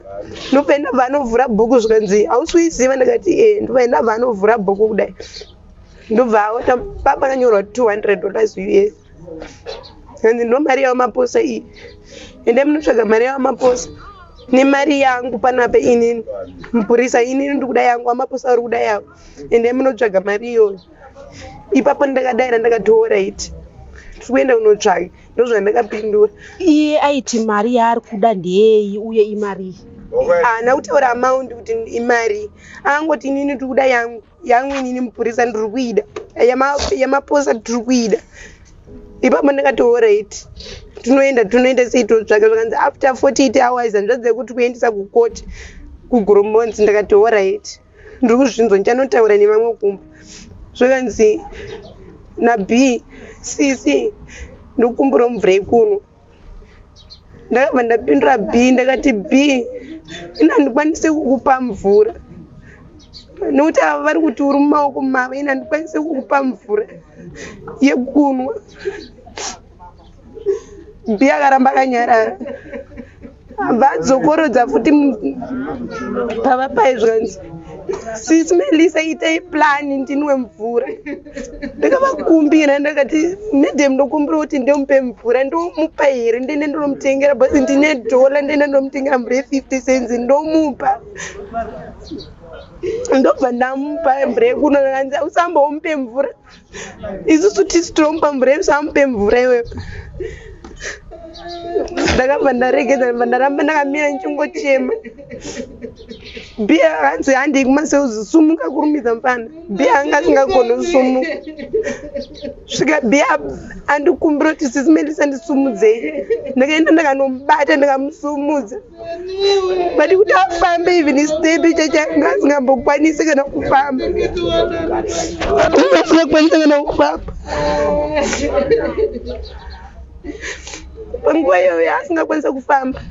A: ndobva ndabva anovhura bhuku zvikanzi hausi kuiziva ndikati ndobva ndabva anovhura bhuku kudai ndobva aota papa akanyorwa $200 US hanzi ndo mari yavo maposa iyi ende munotsvaga mari yavo maposa nemari yangu panapa inini mupurisa inini ndikuda yangu amaposa ari kuda yavo ende munotsvaga mari iyoyo ipapo ndakadaira ndakati alright tikuenda kunotsvaga ndozvandakapindura
D: iye aiti mari yaari kuda ndeyei uye imari
A: haana kutaura amaundi kuti imari angoti inini tikuda yangu inini mupurisa ndiri kuida yamaposa tiri kuida ipapo ndakati alright tunoenda sei totsvaga zvakanzi after 48 hours hanzvadze kuti kuendesa kukoti kugoromonzi ndakati alright ndiri kuzvinzwa ndichanotaura nevamwe kumba zvakanzi naB sisi ndikukumbura mvura ikuno ndakabva ndapindura B ndakati B ina handikwanisi kukupa mvura nokuti ava vari kuti uri mumaoko mavo ina handikwanisi kukupa mvura yekunwa B akaramba akanyarara abva adzokorodza futi pava pai zvikanzi sisi Melisa itai plani ndinwe mvura ndakavakumbira ndakati nedhem ndokumbira kuti ndomupe mvura ndomupa here ndende ndonomutengera basi ndine $1 ndende ndomutengera mvura ye50 cents ndomupa ndobva ndamupa mvura yekuno kanzi usambomupe mvura isusu tisi tinomupa mvura usamupe mvura iwewe ndakabva ndaregedza ndaramba ndakamira ndichingochema B akanzi handii kumaseuzi sumuka kurumidza mufana B anga asingagoni kusumuka svika B andikumbira kuti sisi Melisa ndisumudzei ndakaenda ndakanomubata ndikamusumudza but kuti afambe even stepi chachanga asingambokwanisi kana kufamba asingakwanisa kana kufamba panguva iyoyo asingakwanisa kufamba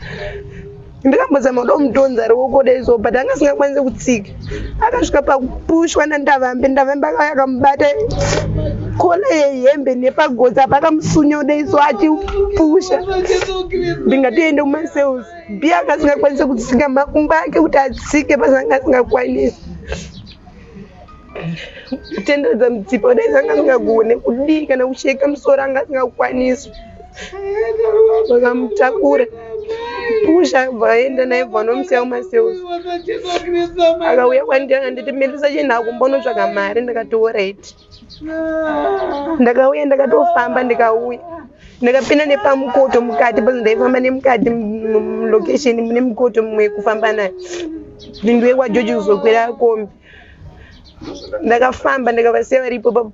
A: ndikambozama kuda kumudhonza ruoko daiso but anga asingakwanisa kutsika akasvika pakupushwa nandavambe akauya akamubata kola yehembe nepagodzi apa akamusunya daiso achipusha ndingatoende kumaseusi B anga asingakwanisa kutsika makumbo ake kuti atsike pasanga asingakwanisi kutenderedza mutsipa daiso anga asingagone kudii kana kusheka musoro anga asingakwanisi vakamutakura pusha vaenda naye vanomusiya kumaseusi akauya kwandiri akanditi Melisa chenhako mbonotsvaga mari ndakati alright ndakauya ndakatofamba ndikauya ndakapinda nepamukoto mukati basi ndaifamba nemukati mulokesheni mune mukoto mumwe kufamba naye Lindwe wa George kuzokwera kombi. Ndakafamba ndakavasiya varipo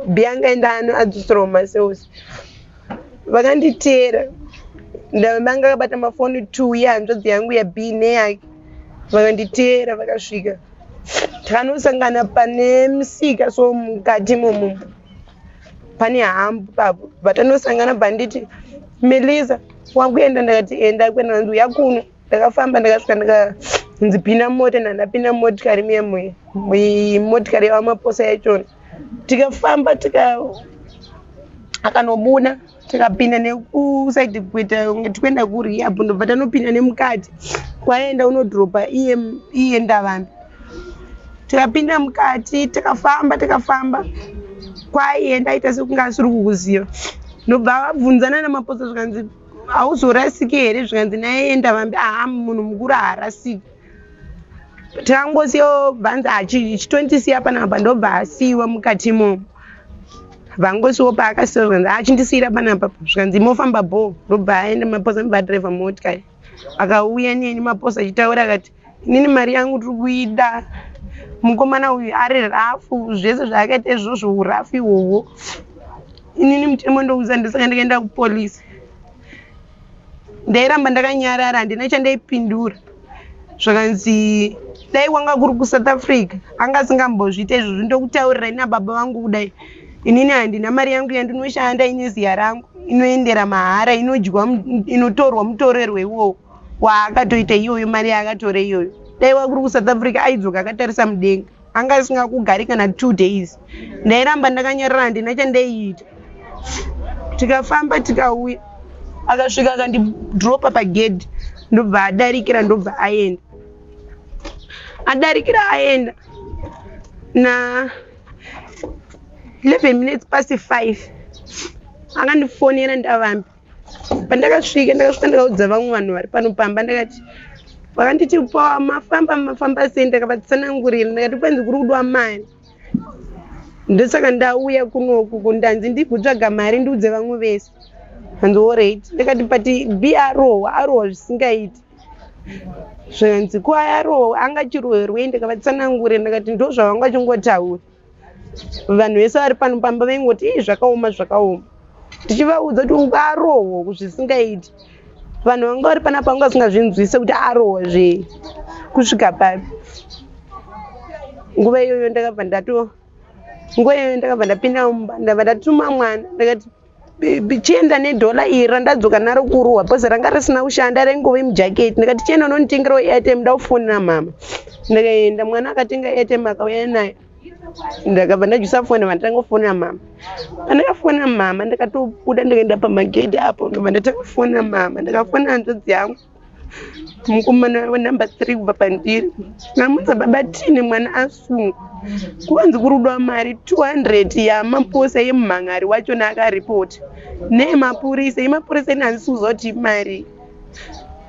A: Bianca ndano adzosiroma seus. Vakanditera. Ndavanga akabata mafoni 2 yehanzvadzi yangu yaB neyake. Vakanditera vakasvika. Takanosangana pane musika so mukati momo. Pane hambu papo. Vatanosangana banditi Melissa wakuenda ndakati enda kwenda ndu yakuno. Ndakafamba ndakasvika ndakanzipinda mota ndapinda motikari miyemwe. Motikari yamaposa yacho. Tikafamba akanobuda tikapinda nekusaidi kuita tikwenda kurehab ndobva tanopinda nemukati kwaenda unodropa iye Ndavambi. Tikapinda mukati tikafamba kwaienda aita sekunge asiri kukuziva ndobva vabvunzana namaposa zvikanzi hauzorasiki here zvikanzi naye Ndavambi munhu mukuru haarasiki. Takangosiyawo bhanzi achitondisiya panapa ndobva asiyiwa mukati imomo. Vangosiwo paakasiya zvikanzi achindisiyira panapa zvikanzi mofamba bho ndobva aenda maposa mubhadhiraivha motikari. Akauya neni maposa achitaura akati inini mari yangu tiri kuida. Mukomana uyu ari rafu zvese zvaakaita izvozvo urafu ihwohwo. Inini mutemo ndouza ndisaka ndakaenda kupolisi. Ndairamba ndakanyarara handina chandaipindura. Zvakanzi dai wanga kuri kuSouth Africa anga asingambozviita izvozvo ndokutaurira ina baba vangu kudai. Inini handina mari yangu yandinoshanda ine ziya rangu inoendera mahara inotorwa mutorerwe iwowo waakatoita iyoyo mari yaakatora iyoyo. Dai wakuri kuSouth Africa aidzoka akatarisa mudenga anga asingakugari kana 2 days. Ndairamba ndakanyarara handina chandaiita. Tikafamba tikauya akasvika akandidropa pagedhi ndobva adarikira ndobva aenda. Adarikira aenda na 11 minutes past 5 akandifonera Ndavambi. Pandakasvika ndakaudza vamwe vanhu vari pano pamba ndakati vakanditi mafamba sei ndakavatsanangurira ndakati kwenzi kuri kudwa mari. Ndosaka ndauya kunoku ndanzi ndikutsvaga mari ndiudze vamwe vese. Hanzi alright. Ndakati pati arohwa zvisingaiti. Zvikanzi kuarohwa angachiroherwei ndakavatsanangurira ndakati ndo zvavanga vachingotaura. Vanhu vese vari pano pamba vaingoti zvakaoma. Tichivaudza kuti arohwa zvisingaiti. Vanhu vanga vari panapa vanga vasingazvinzwise kuti arohwa zve kusvika papi. Nguva iyoyo ndakabva ndapinda mumba ndabva ndatuma mwana ndakati chienda nedhola iri randadzoka naro kurohwa bhozi ranga risina kushanda raingove mujaketi. Ndakati chienda unonditengerawo airtime ndakufonera mama. Ndakaenda mwana akatenga airtime akauya nayo. Ndakabva ndajusa foni vandangofonera mama. Pandakafonera mama ndakatobuda ndikaenda pamagedhi apo ndobva ndatakafonera mama. Ndakafonera hanzvadzi yangu mukomana wenumber 3 kubva pandiri. Namudza baba tini mwana asungwa. Kuvanzi kurudwa mari 200 yamaposa yemumhangari wachona akaripota. Nemapurisa ine handisi kuzoti mari.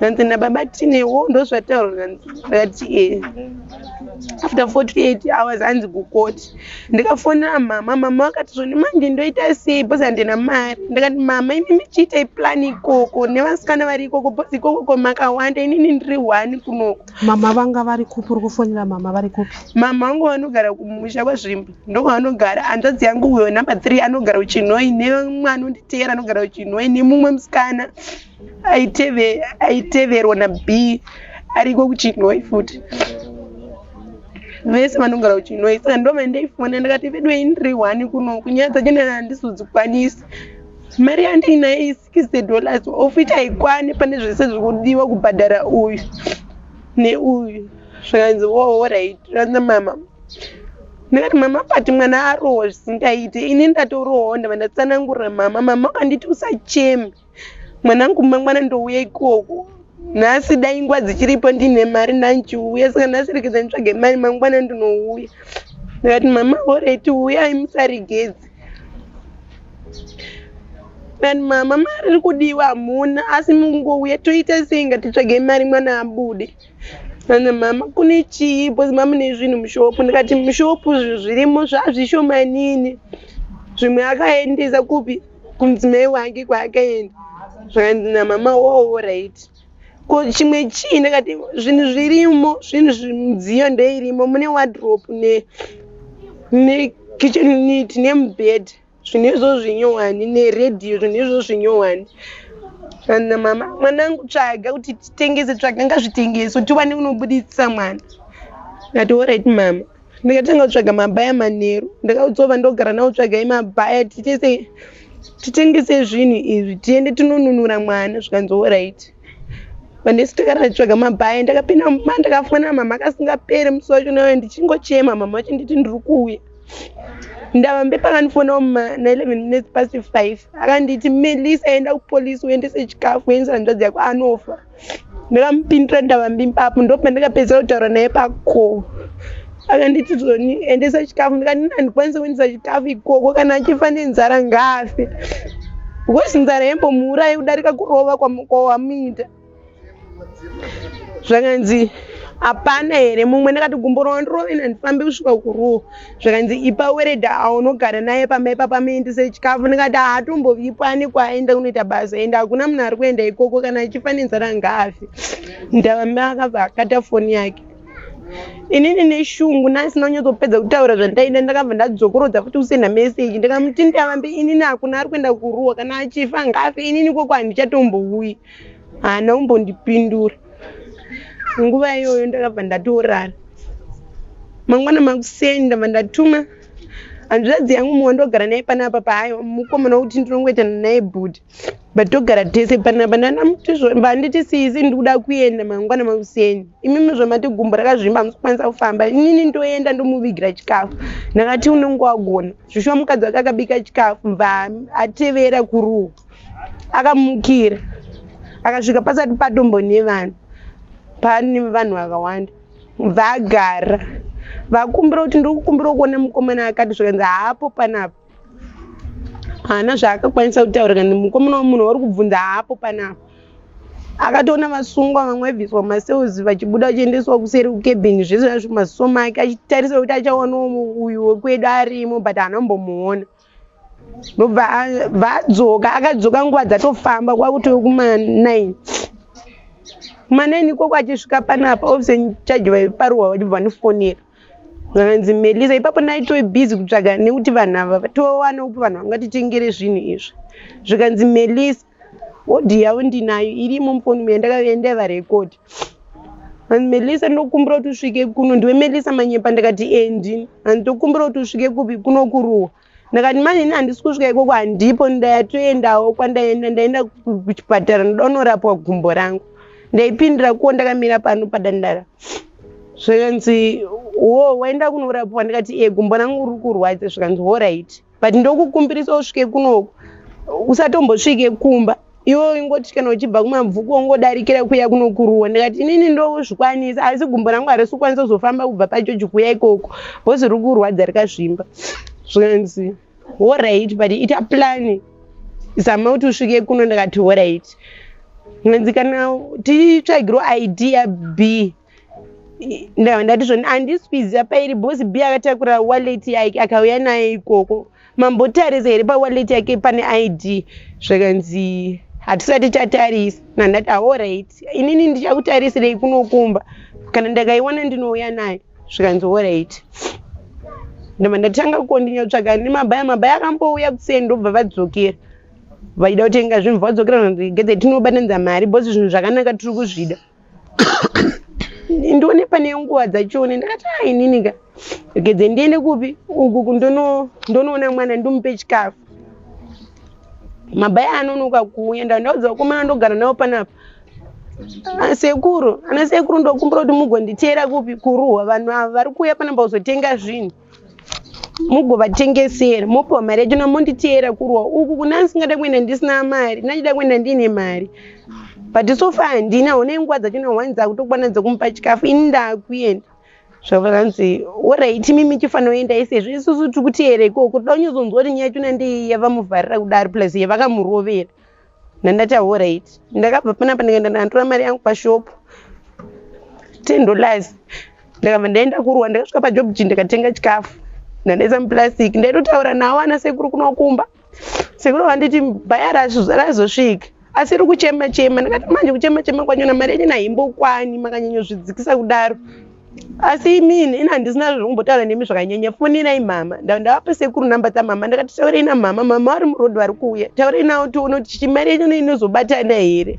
A: Nanzi nababa tinewo ndozvataurwa ndakati after 48 hours hanzi kukoti. Ndikafonera mama. Mama vakati zvoni manje ndoita sei bhozi handina mari. Ndakati mama imi michiita iplan ikoko nevasikana vari ikoko bhozi ikoko makawanda inini ndiri 1 kunoko.
D: Mama vanga vari kupi uri kufonera mama vari kupi? Mama
A: vangu vanogara kumusha kwazvimba ndokwavanogara. Hanzvadzi yangu uyo number 3 anogara kuChinhoi nemumwe anonditeera anogara kuChinhoi nemumwe musikana aiteverwa naB ariko kuChinhoi futi. Vese vanogara kuChinhoi. Saka ndobva ndaifona ndakati vedwei ndiri 1 kuno kunyaya dzacho handizozikwanisi. Mari yandinayo $60 ofiti haikwane pane zvese zvirikudiwa kubhadhara uyu neuyu. Zvikanzi alright. Ranza mama. Ndakati mama pati mwana arohwa zvisingaite. Ini ndatorohwawo ndabva ndatsanangurira mama. Mama akanditi usacheme. Mwanangu mangwana ndouya ikoko. Nhasi dai nguva dzichiripo ndine mari ndanchiuya. Saka nhasi rekedza nditsvage mari mangwana ndinouya. Ndakati mama alright uyai musarigedzi. Ndakati mama mari iri kudiwa hamuna asi mungouya toita sei ngatitsvage mari mwana abude. Ndakati mama kune chii bhozi mama mune zvinhu mushopu. Ndikati mushopu zvirimo zvazvishomanini. Zvimwe akaendesa kupi? Kumudzimai wake kwaakaenda. Zvakanzi namama alright. ko chimwe chii ndakati zvinhu zvirimo zvinhu zvimudziyo ndeirimo mune wardrobe nekitchen unit nemubhedha zvinezvo zvinyowani neredhiyo zvinezvo zvinyowani. Kana mama mwanangu tsvaga kuti titengese tsvaga ngazvitengese tiwane kunobuditsa mwana. Ndati alright mama. Ndikatanga kutsvaga mabhaya manheru ndakaudzova ndogara nawo tsvagai mabhaya titengese zvinhu izvi tiende tinonunura mwana zvikanzi alright. Pandisi takara tsvaga mabhaya ndakapinda mumba ndakafonera mama akasingapere musi wacho nayo ndichingochema mama wacho nditi ndiri kuuya. Ndava mbepakandifona na 11 minutes past 5 akanditi Melisa enda kupolisi uendese chikafu uendesa hanzvadzi yako anofa. Ndakamupindira ndava mbipapo ndopandakapedzera kutaura naye pako. Akanditi Zoni endesa chikafu ndikati handikwanisi kuendesa chikafu ikoko kana achifa nenzara ngaafe. Because nzara yembomuurayi kudarika kurova kwawamuita. Zvakanzi hapana here mumwe ndakati gumboro wandiroveni handifambi kusvika kuruwa. Zvakanzi ipa weredha aunogara naye pamba ipapa muendese chikafu. Ndikati haatombovipa nekwaenda kunoita basa ende hakuna munhu ari kuenda ikoko kana achifa nenzara ngaafe. Ndava akabva akata foni yake. Inini neshungu nasina kunyatsopedza kutaura zvandaida ndakabva ndadzokorodza futi kusenda meseji ndikamuti ndavambe inini hakuna ari kuenda kuruwa kana achifa ngafe inini koko handichatombouyi. Haana kumbondipindura. Nguva iyoyo ndakabva ndatorara. Mangwana makuseni ndabva ndatuma hanzvadzi yangu mumwe ndogara naye panapa paayo mukomana wekuti ndinongoitana naye bhudhi but togara tese panapa. Ndanamuti handiti sisi ndikuda kuenda mangwana makuseni imimi zvamati gumbo rakazvimba hamusokwanisa kufamba inini ndoenda ndomuvigira chikafu. Ndakati unenge wagona zvishwa mukadzi wake akabika chikafu mva atevera kuruwa akamukira akasvika pasati patombo nevanhu pane vanhu vakawanda vagara vakumbira kuti ndiri kukumbira kuona mukomana akati zvakanzi haapo panapa. Haana zvaakakwanisa kutaura kana mukomana wemunhu wari kubvunza haapo panapa. Akatoona vasungwa vamwe vabviswa maseuzi vachibuda vachiendeswa kuseri kukebhini zvese zvazvo maziso make achitarisa kuti achaona uyu wekwedu arimo but haana kumbomuona. Ndobva vadzoka akadzoka nguva dzatofamba kwakutove kuma9 kuma9 ikoko achisvika panapa ofise chaji vaiparuwa vachibva vandifonera. Zvakanzi Melisa ipapo naitove bhizi kutsvaga nekuti vanhu ava towana upi vanhu vangatitengere zvinhu izvi. Zvikanzi Melisa hodhi yavo ndinayo irimo mufoni uye ndakavaenda varekodi. Melisa ndokumbira kuti usvike kuno ndiwe Melisa Manyepa. Ndakati ndini. Handitokumbira kuti usvike kupi kuno kuruwa. Ndakati manje ini handisi kusvika ikoko handipo ndatoendawo kwandaenda ndaenda kuchipatara ndoda kunorapwa gumbo rangu. Ndaipindira kuwo ndakamira pano padandara. Zvikanzi waenda kunorapwa. Ndikati gumbo rangu riri kurwadza. Zvikanzi alright but ndokukumbirisa usvike kunoko usatombosvike kumba iwo ingoti kana uchibva kumabvuku ongodarikira kuya kuno kuruwa. Ndikati inini ndozvikwanisa asi gumbo rangu harisi kukwanisa kuzofamba kubva pachochi kuya ikoko bhozi riri kurwadza rikazvimba. Zvikanzi alright but ita plani zama kuti usvike kuno. Ndakati alright. Nganzi kana titsvagirwa ID yaB ndati zvoni handiswiziva pairi bhosi B akatakura wallet yake akauya naye ikoko mambotarisa here pawallet yake pane ID. Zvakanzi hatisati tatarisa. Nandati alright inini ndichakutarisirei kunokumba kana ndakaiwana ndinouya naye. Zvikanzi alright. Ndabva ndatanga kukondinya kutsvaga mabhaya akambouya kuseni ndobva vadzokera vaida kutenga zvinhu vadzokera gedze tinobatanidza mari bhosi zvinhu zvakanaka tiri kuzvida. Ndione pane nguva dzachone ndakati ininika gedze ndiende kupi uku ndonoona mwana ndimupe chikafu. Mabhaya anonoka kuuya ndaudza vakomana ndogara navo panapa. Ana sekuru ndokumbira kuti mugonditeera kupi kuruwa. Vanhu ava vari kuuya panapa kuzotenga zvinhu mugovatengesera mopiwa mari yacho namonditeera kuruwa uku kuna ndisingada kuenda ndisina mari nachida kuenda ndiine mari but sofa handina one nguva dzachona wanza kutokwanadza kumupa chikafu ini ndakuenda. Zvakanzi alright mimi chifanira kuenda isezvo isusu tiri kuteera ikoko toda kunyazonzwa kuti nyaya yachona ndei yavamuvharira kudari plus yavakamurovera. Ndandati alright. Ndakabva panapa ndikaenda ndandotora mari yangu pashopu $10. Ndakabva ndaenda kuruwa ndakasvika pajobji ndikatenga chikafu ndandaisa mupurasitiki ndaitotaura nawo ana sekuru kunokumba. Sekuru vanditi bhaya razosvika asiri kuchema chema. Ndakati manje kuchema chema kwanyona mari yenyu haimbokwani makanyanyozvidzikisa kudaro. Asi imini ina handisina zvombotaura nemi zvakanyanya. Fonirai mama. Ndavapa sekuru namba dzamama. Ndakati taurei namama. Mama vari murodhi vari kuuya. Taurei navo tione kuti mari yenyu inozobatana here.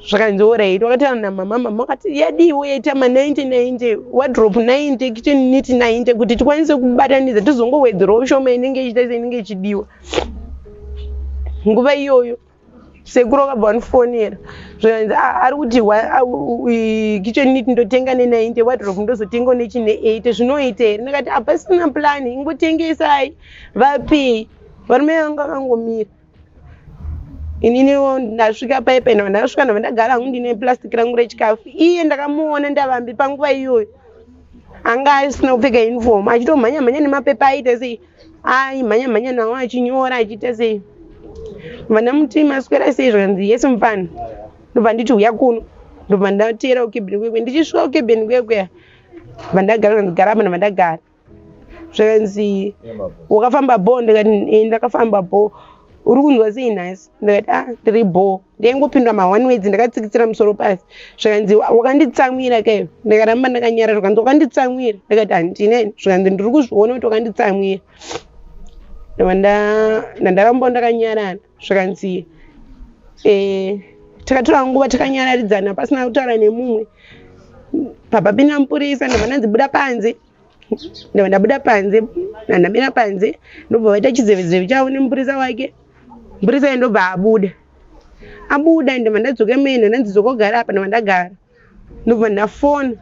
A: Zvakanzi wakataura namama. Mama akati yadiwo yaitama 90 wardrobe 90 kitchen neat 90 kuti tikwanise kubatanidza tizongowedzerawo shoma inenge ichiita seinenge ichidiwa. Nguva iyoyo sekuru akabva wanifonera zvakanzi ari kuti kitchen neat ndotenga ne90 wardrobe ndozotenga nechine8 zvinoita here. Ndakati hapasina plani ingotengesai vapei. Varume vanga vakangomira. Ininiwo ndasvika paipa ndasvika ndagara hangu ndine plastic rangu rechikafu. Iye ndakamuona ndavambi panguva iyoyo anga asina kupfeka uniform achitomhanya nemapepa aita sei mhanya nawo achinyora achiita sei. Vana mutima aswera sei zvakanzi yesi mufana. Ndobva nditi uya kuno. Ndobva ndateera ukebheni kwekwe. Ndichisvika ukebheni kwekwe vandagara ndagara apa vandagara. Zvakanzi wakafamba bho. Ndikati ndakafamba bho. Uri kunzwa sei nhasi? Ndakati ndiri bho. Ndaingopindwa ma1 words ndakatsikitsira musoro pasi. Zvakanzi wakanditsamwira kaivo. Ndakaramba ndakanyara. Zvakanzi wakanditsamwira. Ndakati handineni. Zvakanzi ndiri kuzviona kuti wakanditsamwira. Ndandaramba ndakanyarara. Zvakanzi takatora nguva takanyararidzana pasina kutaura nemumwe. Papapinda mupurisa ndobva ndanzi buda panze. Ndobva ndabuda panze. Ndamira panze ndobva vaita chizevezeve chavo nemupurisa wake. Mupurisa ndobva abuda ndobva ndadzoka mendo ndanzi zokogara apa ndobva ndagara. Ndobva ndafona.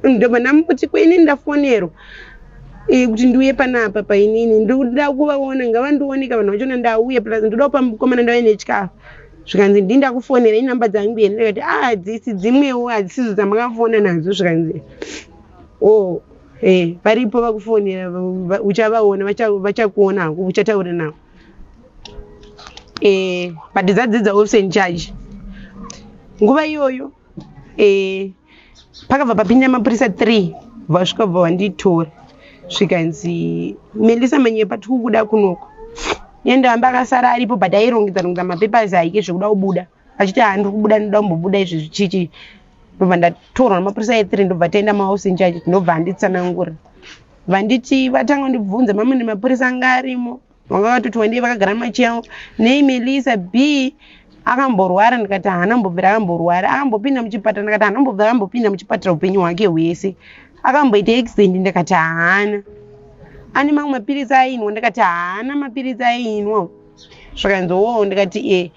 A: Ndobva ndamuti kwainini ndafonero kuti ndiuye panapa painini ndoda kuvaona ngavandioneka vanhu vachona ndauya plus ndoda kupa mukomana ndauya nechikafu. Zvikanzi ndinda kufonera inamba dzangu mbiri. Ndakati hadzisi dzimwewo hadzisidzo dzamakafona nadzo. Zvikanzi varipo vakufonera uchavaona vachakuona hako uchataura navo. But dzadzidza officer in charge. Nguva iyoyo pakabva papinda mapurisa 3 vasvika bva vanditora. Zvikanzi Melisa Manyepa tiri kuda kunoko. Ndamba akasara aripo but airongedza mapepers aike zvekuda kubuda. Achiti handiri kubuda ndoda kumbobuda izvi zvichichi. Ndobva ndatorwa namapurisa e3 ndobva taenda mahouse in charge ndobva handitsanangura. Vanditi vatanga ndibvunza mamwe nemapurisa anga arimo. Vanga vatoti wandei vakagara machiyawo. Nei Melisa B akamborwara. Ndikati haana mbobvira akamborwara. Akambopinda muchipatara. Ndikati haana mbobvira akambopinda muchipatara upenyu hwake hwese. Akamboita accident. Ndikati haana. Ane mamwe mapirisi ainwa. Ndikati haana mapirisi ainwa. Zvakanzi ndikati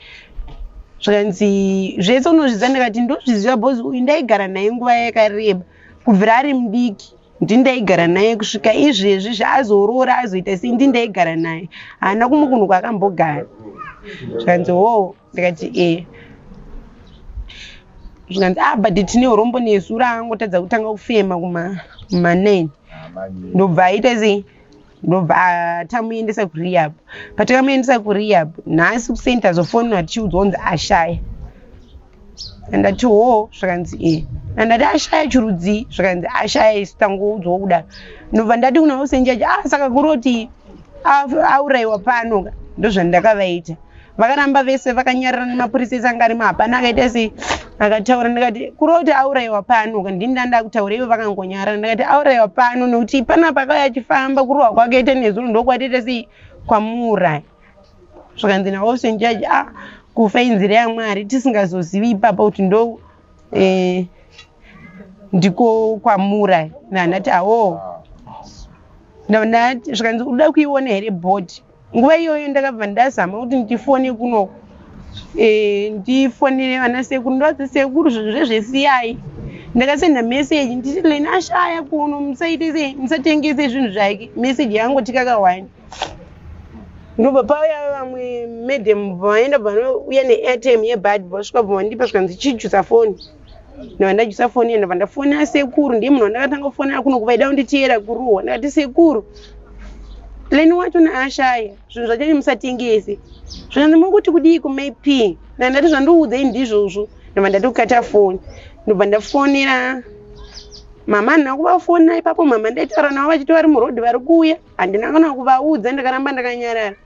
A: zvakanzi zvese unozvidza. Ndikati ndozviziva bhozi uyu ndaigara naye nguva yakareba kubvira ari mudiki. Ndindaigara naye kusvika izvezvi zvaazorora azoita sei ndindaigara naye haana kumukunhuka akambogara. Zvakanzi ndikati zvikanzi but tine urombo nesu raangotadza kutanga kufema kuma9. Ndobva aita sei ndobva tamuendesa kurehab. Patakamuendesa kurehab nhasi kusenta zofonwa tichiudzwa kunzi ashaya. Ndati zvakanzi ndati ashaya chirudzi. Zvakanzi ashaya isu tangoudzwa kudaro. Ndobva ndati kuna usenjaji saka kuroti aurayiwa pano. Ndozvandakavaita. Vakaramba vese vakanyarara nemapurisa ese anga arimo hapana akaita sei akataura. Ndikati kuroti aurayiwa pano. Ndini ndanda kutaura ivo vakangonyarara. Ndikati aurayiwa pano nokuti panapa akauya achifamba kurohwa kwake aita nezuro ndokwatiita sei kwamuuraya. Zvakanzi nausenjaji kufa inzira yaMwari tisingazozivi ipapa kuti ndiko kwamuuraya. Ndati ndati zvikanzi uda kuiona here bhoti. Nguva iyoyo ndakabva ndazama kuti ndifone kunoko. Ndifonere vana sekuru ndodzi sekuru zvinhu zvezvesiyai. Ndakasenda meseji nditi leni ashaya kuno musaite sei musatengese zvinhu zvake. Meseji yangoti kakawani. Ndobva pauya vamwe madam vaenda vanouya neairtime yebhadhi vasvika bva vandipa zvikanzi chijusa foni. Ndobva ndajusa foni ndobva ndafonera sekuru. Ndiye munhu wandakatanga kufonera kuno kuva ida kunditeera kuruwa. Ndakati sekuru leni wacho naashaya zvinhu zvacho musatengese. Zvikanzi mukuti kudii kuMap. Ndati zvandiudzei ndizvozvo. Ndobva ndati kukata foni. Ndobva ndafonera mama handina kuvafona ipapo. Mama ndaitaura navo vachiti vari murodhi vari kuuya. Handina kana kuvaudza ndakaramba ndakanyarara.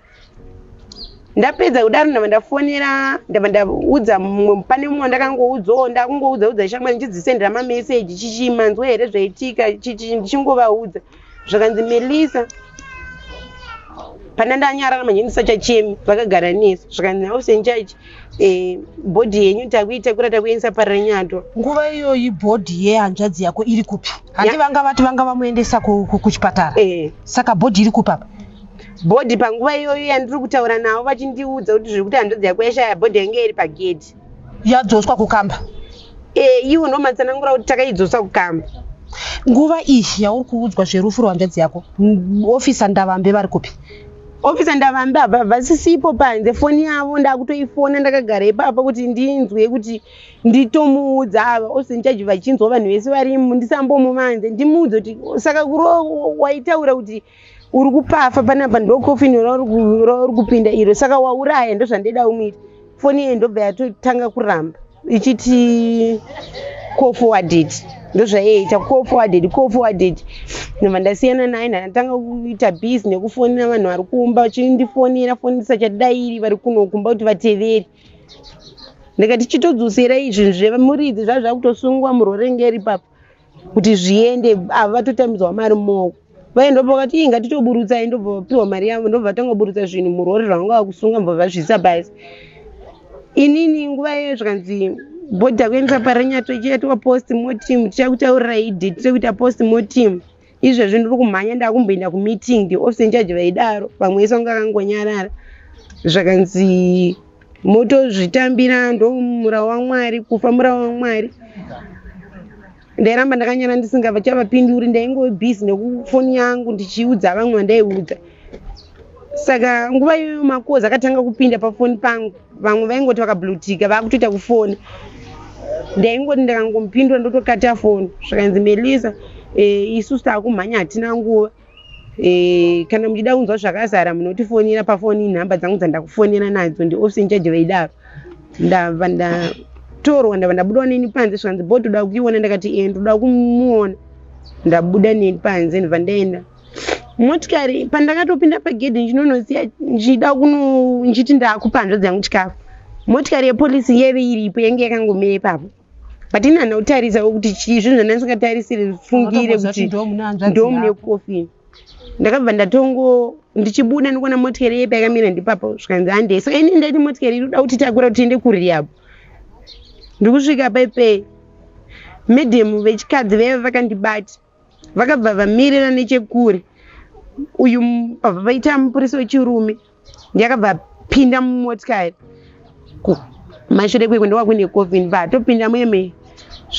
A: ndapedza kudaro ndava ndafonera ndava ndaudza mumwe pane mumwe ndakangoudzawo ndakungoudza shamwari ndichidzisendera mameseji chichimanzwa here zvaitika ndichingovaudza zvakanzi Melissa pana ndanyarara manje ndisachachemi vakagara nesu zvakanzi nausenjaji bhodhi yenyu takuitakura takuendesa paranyato.
D: Nguva iyoyi bhodhi yehanzvadzi yako iri kupi? Handi vanga vati vanga vamuendesa kuchipatara? Saka bhodhi iri kupi apa?
A: Bhodhi panguva iyoyo yandiri kutaura navo vachindiudza kuti zviri kuti hanzvadzi yako yashaya bhodhi yange iri pagedhi.
D: Yadzoswa kukamba?
A: Iwo ndo matsanangura kuti takaidzoswa kukamba.
D: Nguva iyi yauri kuudzwa zverufu rwehanzvadzi yako, ofisa Ndavambe vari kupi?
A: Ofisa Ndavambe vasisipo panze, foni yavo ndakutoifona ndakagara ipapo kuti ndinzwe kuti nditomuudza ava osenjaji vachinzwa vanhu vese varimo ndisambomuvanze ndimuudze kuti saka kuro waitaura kuti uri kupafa panapa ndo kofini uri kupinda iro saka wauraya ndo zvandida umuita. Foni iyi ndobva yatotanga kuramba ichiti call forwarded ndo zvaiita call forwarded ndobva ndasiyana naye ndatanga kuita busy nekufonera vanhu vari kumba vachindifonera foni ndisachadairi vari kunokumba kuti vateveri. Ndikati chitodzosera izvi zvemuridzi zvazvo zvakutosungwa murorengeri papo kuti zviende ava vatotambidzwa mari mumaoko vaendobva vakati ngatitoburutsai ndobva vapiwa mari yavo ndobva vatangoburutsa zvinhu murori zvavanga vakusunga mbva vazvisa basi. Inini nguva iyoyo zvakanzi bhodhi akuendesa paranyato ichiyatiwa postmortem tichakutaurirai date tekuita postmortem. Izvezvi ndiri kumhanya ndakumboenda kumeeting office incharge vaidaro vamwe vese vanga vakangonyarara zvakanzi motozvitambira ndo mura waMwari kufa mura waMwari. Ndairamba ndakanyara ndisingava chavapinduri ndaingo busy nekufoni yangu ndichiudza vamwe vandaiudza. Saka nguva iyoyo makozi akatanga kupinda pafoni pangu vamwe vaingoti vakablutika vakutoita kufona ndaingoti ndakangomupindura ndotokata foni zvakanzi Melissa isusu taakumhanya hatina nguva kana muchida kunzwa zvakazara munotifonera pafoni nhamba dzangu dzandakufonera nadzo ndioffice incharge vaidaro. Ndabva ndatorwa ndabva ndabudawo neni panze zvakanzi bhodhi toda kuiona ndakati ndoda kumuona ndabuda neni panze ndibva ndaenda. Motikari pandakatopinda pagedhi ndinonoziya nchida nchiti ndakupa hanzvadzi yangu chikafu. Motikari yepolisi yeve iripo yange yakangomira ipapo. Patini hana kutarisa kuti zvinhu zvandandisingatarisire fungire kuti ndo mune kofini. Ndakabva ndatongo ndichibuda ndikuona motikari yepa yakamira ndipapo zvakanzi handei. Saka ini ndati motikari inoda kuti takura kuti tiende kuriyabho. Ndikusvika paipai medhemu vechikadzi vaiva vakandibata vakabva vamirira nechekure. Uyu pabva paita mupurisa wechirume ndakabva pinda mumotikari mashure kwekwe ndoka kune kofini patopinda mweme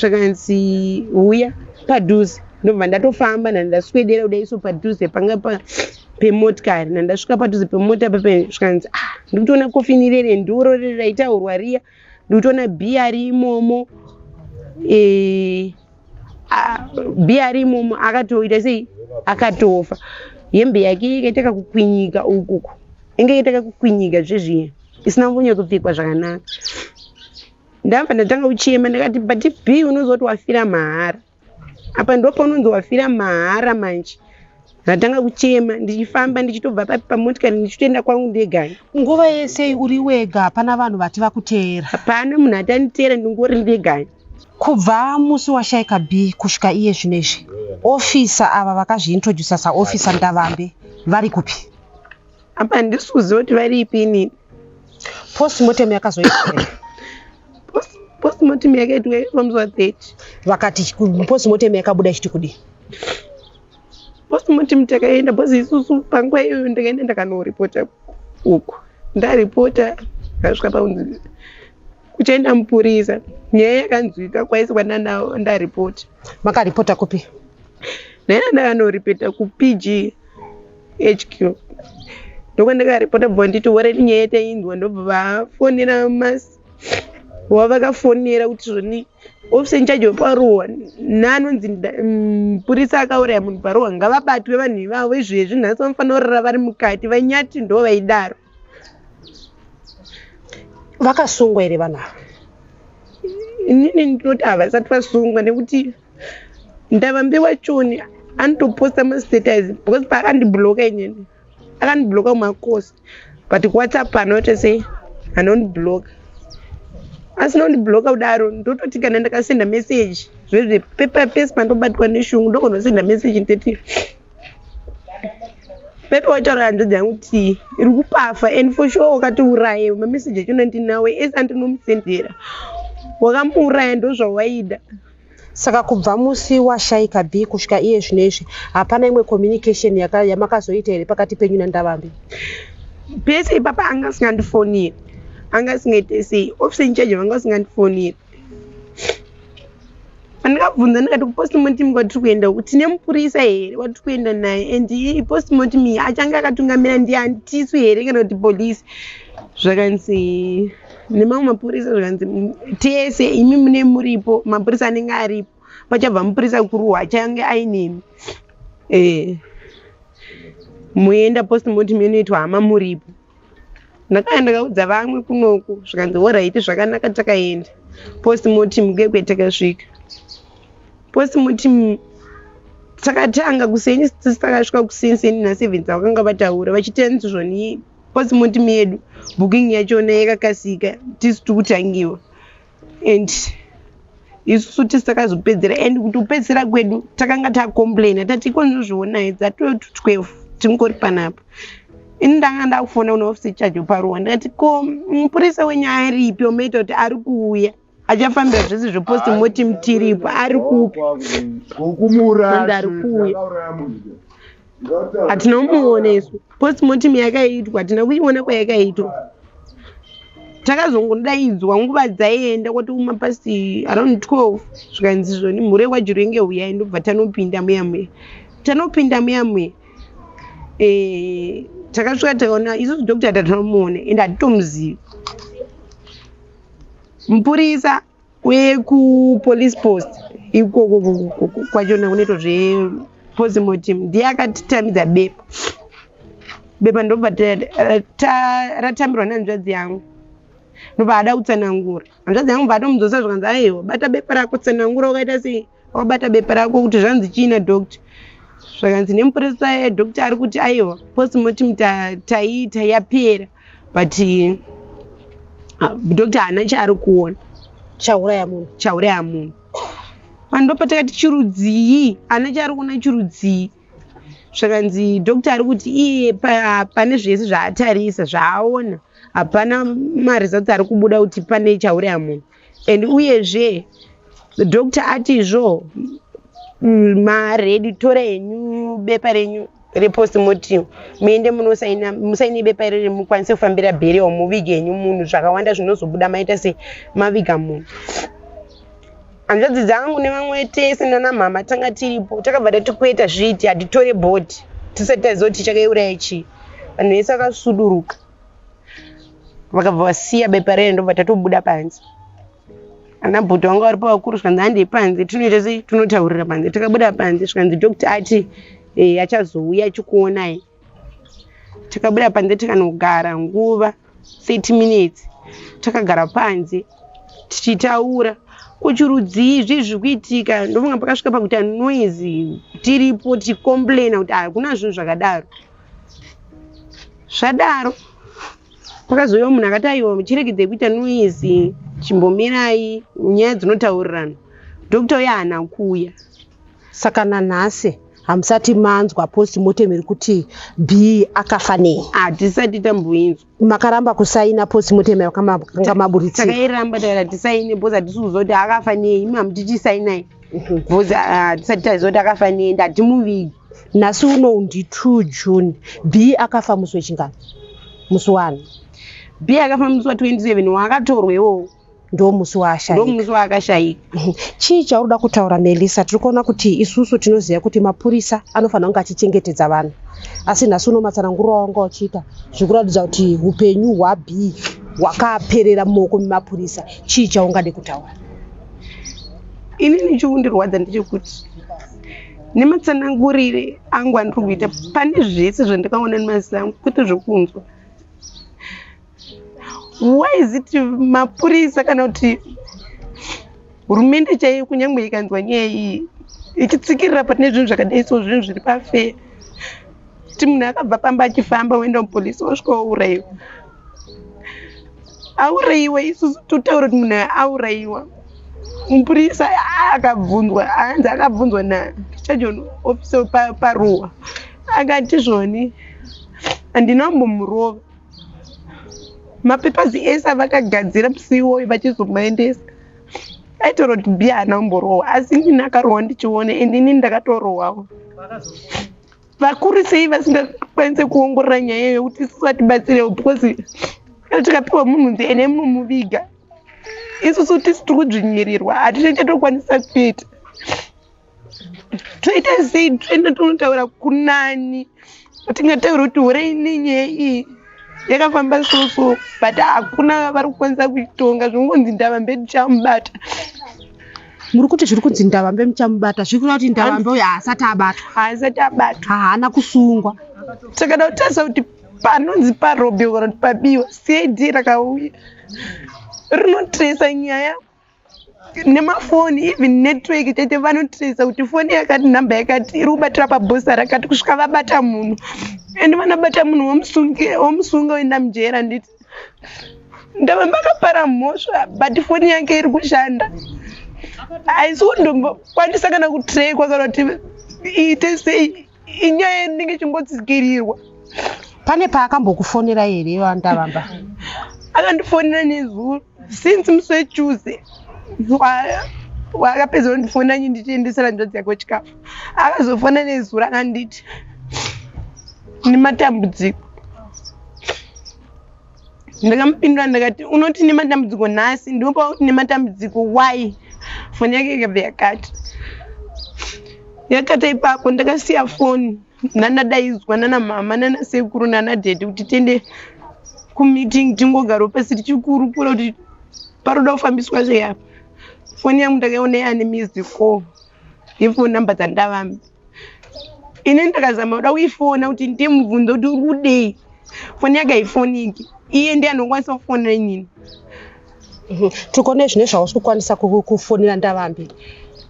A: zvakanzi uya padhuze ndobva ndatofamba ndandaswedera kudaiso padhuze panga pemotikari ndandasvika padhuze pemota pape zvakanzi ndikutoona kofini rere nduro rere raitaurwa riya ndikutoona bhiya ari imomo bhiya ari imomo akatoita sei akatofa. Hembe yake ikaitaka kukwinyika ukuku inge ikaitaka kukwinyika zvezviya isina kunyatopfekwa zvakanaka. Ndabva ndatanga kuchema ndakati but b unozoti wafira mahara apa ndo paunonzi wafira mahara manje. Ndatanga kuchema ndichifamba ndichitobva pamotikari ndichitoenda kwangu ndegani.
D: Nguva yese uri wega pana vanhu vati vakuteera?
A: Hapana munhu atanditeera ndingori ndegani.
D: Kubva musi washaika B kusvika iye zvinezvi ofisa ava vakazviintrodusa saofisa Ndavambe vari kupi?
A: Apa ndisuziva kuti varipi inini.
D: Postmortem yakazoitwa
A: postmortem yakaitwa pamusi wa30
D: vakati postmortem yakabuda ichiti kudi.
A: Postmortem takaenda bhozi isusu panguva iyoyo ndakaenda ndakanoripota uku ndaripota kasvika paunzi kuchaenda mupurisa nyaya yakanzwika kwaisi kwandanawo ndaripota.
D: Makaripota kupi?
A: Ndaenda ndakanoripota kuPG HQ ndokwandakaripota bva nditi already nyaya yatainzwa ndobva vafonera masi wavakafonera kuti zvoni office incharge weparuwa nanonzi mupurisa akauraya munhu paruwa ngavabatwe vanhu ivavo izvezvi nhasi vanofanira kurara vari mukati vanyati ndo vaidaro.
D: Vakasungwa here vanhu ava?
A: Inini ndinoti havasati vasungwa nekuti Ndavambe wachoni anotoposta mastatus because paakandibloka inini akandibloka mumakosi but WhatsApp anotese anondiblock asinondibloka kudaro ndototi kana ndakasenda message zvezvepepa pesi pandobatwa neshungu ndokonosenda message ndeti pepa wataura hanzvadzi yangu kuti iri kupafa and for sure wakatiuraye mameseji achona ndinawe esi andinomusendera wakamuuraya ndo zvawaida.
D: Saka kubva musi washaika B kusvika iye zvinezvi hapana imwe communication yamakazoita here pakati penyu naNdavambe?
A: Pese ipapa anga asingandifoneri, anga asingaite sei, officer in charge vanga asingandifoneri. Andikabvunza ndikati kupostmortem kwatiri kuenda uku tine mupurisa here watiri kuenda naye and postmortem iyi achange akatungamira ndiani tisu here kana kuti polisi. Zvakanzi nemamwe mapurisa zvakanzi tese imi mune muripo mapurisa anenge aripo pachabva mupurisa kuru achange ainemi muenda postmortem inoitwa hama muripo. Ndakaenda ndakaudza vamwe kunoku zvikanzi alright zvakanaka takaenda postmortem kekwe takasvika postmortem takatanga kusenyi takasvika kusenseni na7 vakanga vataura vachitenzi zvoni postmortem yedu booking yachona yakakasika tisu tikutangiwa and isusu tisi takazopedzera and kuti upedzera kwedu takanga takomplaina tati ikonzozviona hedza 12 tingori panapa. Ini ndanga ndakufona kuna officer charge paruwa ndikati ko mupurisa wenyu aripi omeita kuti ari kuuya achafambira zvese zvepostmortem tiripo ari kupi ari kuuya hatina kumuona isu. Postmortem yakaitwa hatina kuiona kwayakaitwa takazongodaidzwa nguva dzaenda kwati kumapasi around 12 zvikanzi zvoni mhuri kwajurenge uyai ndobva tanopinda muyamwe takasvika takaona isusu doctor tatinomuona ende hatitomuzivi. Mupurisa wekupolice post ikoko kwachona kunoitwa zvepostmortem ndiye akatitamidza bepa ndobva ratambirwa nehanzvadzi yangu ndobva ada kutsanangura hanzvadzi yangu bva atomudzosa zvakanzi aiwa bata bepa rako tsanangura wakaita sei wakabata bepa rako kuti zvanzi chiina doctor zvakanzi nemupurisa doctor ari kuti aiwa postmortem taita yapera but doctor haana chaari kuona chauraya munhu pandopa takati chirudzii haana chaari kuona chirudzii zvakanzi doctor ari kuti iye pane zvese zvaatarisa zvaaona hapana maresults ari kubuda kuti pane chauraya munhu and uyezve doctor atizvo maredi tora henyu bepa renyu repostmortem muende musaine bepa ireri mukwanise kufambira bheriwa muvige henyu munhu zvakawanda zvinozobuda maita se maviga munhu. Hanzvadzi dzangu nevamwe tese nanamama tanga tiripo takabva tatikweta zviti hatitore bhoti tisati taziva kuti chakaiuraya chii. Vanhu vese vakasuduruka vakabva vasiya bepa rere ndobva tatobuda panze. Ana bhoti vanga varipo vakuru zvikanzi handei panze tinoita sei tunotaurira panze. Takabuda panze zvikanzi doctor ati achazouya achikuonai. Takabuda panze tikanogara nguva 30 minutes takagara panze tichitaura kuchirudzii zvizvi kuitika ndovanga pakasvika pakuti noise tiripo tikomplaina kuti hakuna zvinhu zvakadaro zvadaro pakazoiwa munhu akati aiwa chiregedzei kuita noise chimbomirai nyaya dzinotaurirana doctor uya haana kuuya.
D: Saka nanhasi hamusati manzwa postmortem iri kuti B akafa nei?
A: Hatisati tamboinzwa.
D: Makaramba kusaina postmortem yakanga maburitsira?
A: Takairamba takati tisaine bhoza hatisiuziva kuti akafa nei. Imi hamuti tisainai bhoza hatisati taziva kuti akafa nei ende hatimuvigi.
D: Nhasi uno ndi 2 June B akafa musi wechingani? Musi wani?
A: B akafa musi wa27 wakatorwa iwowo
D: ndo musi waashayika.
A: Ndo musi waakashayika.
D: Chii chaurikuda kutaura Melissa? Tiri kuona kuti isusu tinoziva kuti mapurisa anofanira kunge achichengetedza vanhu asi nhasi uno matsananguriro wanga uchiita zvirikuratidza kuti upenyu hwaB hwakaperera mumaoko memapurisa. Chii chaungade kutaura?
A: Inini chikundirwadza ndechekuti nematsanangurire angu andiri kuita pane zvese zvandakaona nemaziso angu kwete zvokunzwa. Why is it mapurisa kana kuti hurumende chaiyo kunyangwe ikanzwa nyaya iyi ichitsikirira patine zvinhu zvakadai so zvinhu zviri pafea kuti munhu akabva pamba achifamba woenda mupolisi wosvika wourayiwa. Aurayiwa isusu totaura kuti munhu aurayiwa. Mupurisa akabvunzwa, hanzi akabvunzwa naStation Officer paruwa. Akati zvoni handinambomurova. Mapepazi ese avakagadzira musi iwoyo vachizomuendesa. Aitaura kuti B haana kumborohwa, asi inini akarohwa ndichiona ende inini ndakatorohwawo. Vakuru sei vasingakwanise kuongorora nyaya yokuti isusu atibatsirewo because kana tikapiwa munhunzi ene munomuviga. Isusu tisi tiri kudzvinyirirwa, hatichakwanisa kuita. Toita sei toenda tonotaura kunani. Tingataura kuti hurai nenyaya iyi yakafamba so but hakuna vari kukwanisa kuitonga. Zvinongonzi Ndavambe tichamubata.
D: Muri kuti zviri kunzi Ndavambe muchamubata zviri kureva kuti Ndavambe uyu haasati abatwa.
A: Haasati abatwa.
D: Haana kusungwa.
A: Takada kutarisa kuti panonzi parobhi kana kuti pabiwa CID rakauya rinotresa nyaya nemafoni even network chete vanotresa kuti foni yakati nhamba yakati iri kubatira pabhosa rakati kusvika vabata munhu ende vanabata munhu womusunga oenda mujera. Nditi Ndavambe akapara mhosva but foni yake iri kushanda. Haisi kundombokwanisa kana kutrekwa kana kuti iite sei. Inyaya inenge chimbotsikirirwa.
D: Pane paakambokufonera here Ndavambe?
A: Akandifonera nezuro since musi weTuesday wakapedza kundifonera ndichiendesera njodzi yake wechikafu. Akazofona nezuro akanditi nematambudziko. Ndakamupindura ndakati unoti nematambudziko nhasi ndinopa kuti nematambudziko why foni yake ikabva yakati. Yakati ipapo ndakasiya foni nandadaidzwa nanamama nanasekuru nanadhedhi kuti tiende kumeeting tingogara pasi tichikurukura kuti paroda kufambiswa zveyapa. Foni yangu ndakaiona yaane missed call yefoni namba dzaNdavambe. Ine ndakazama kuda kuifona kuti ndimubvunze kuti uri kudei. Foni yake haifoniki. Iye ndiye anokwanisa kufonera inini.
D: Tikone zvine zvausi kukwanisa kufonera Ndavambe.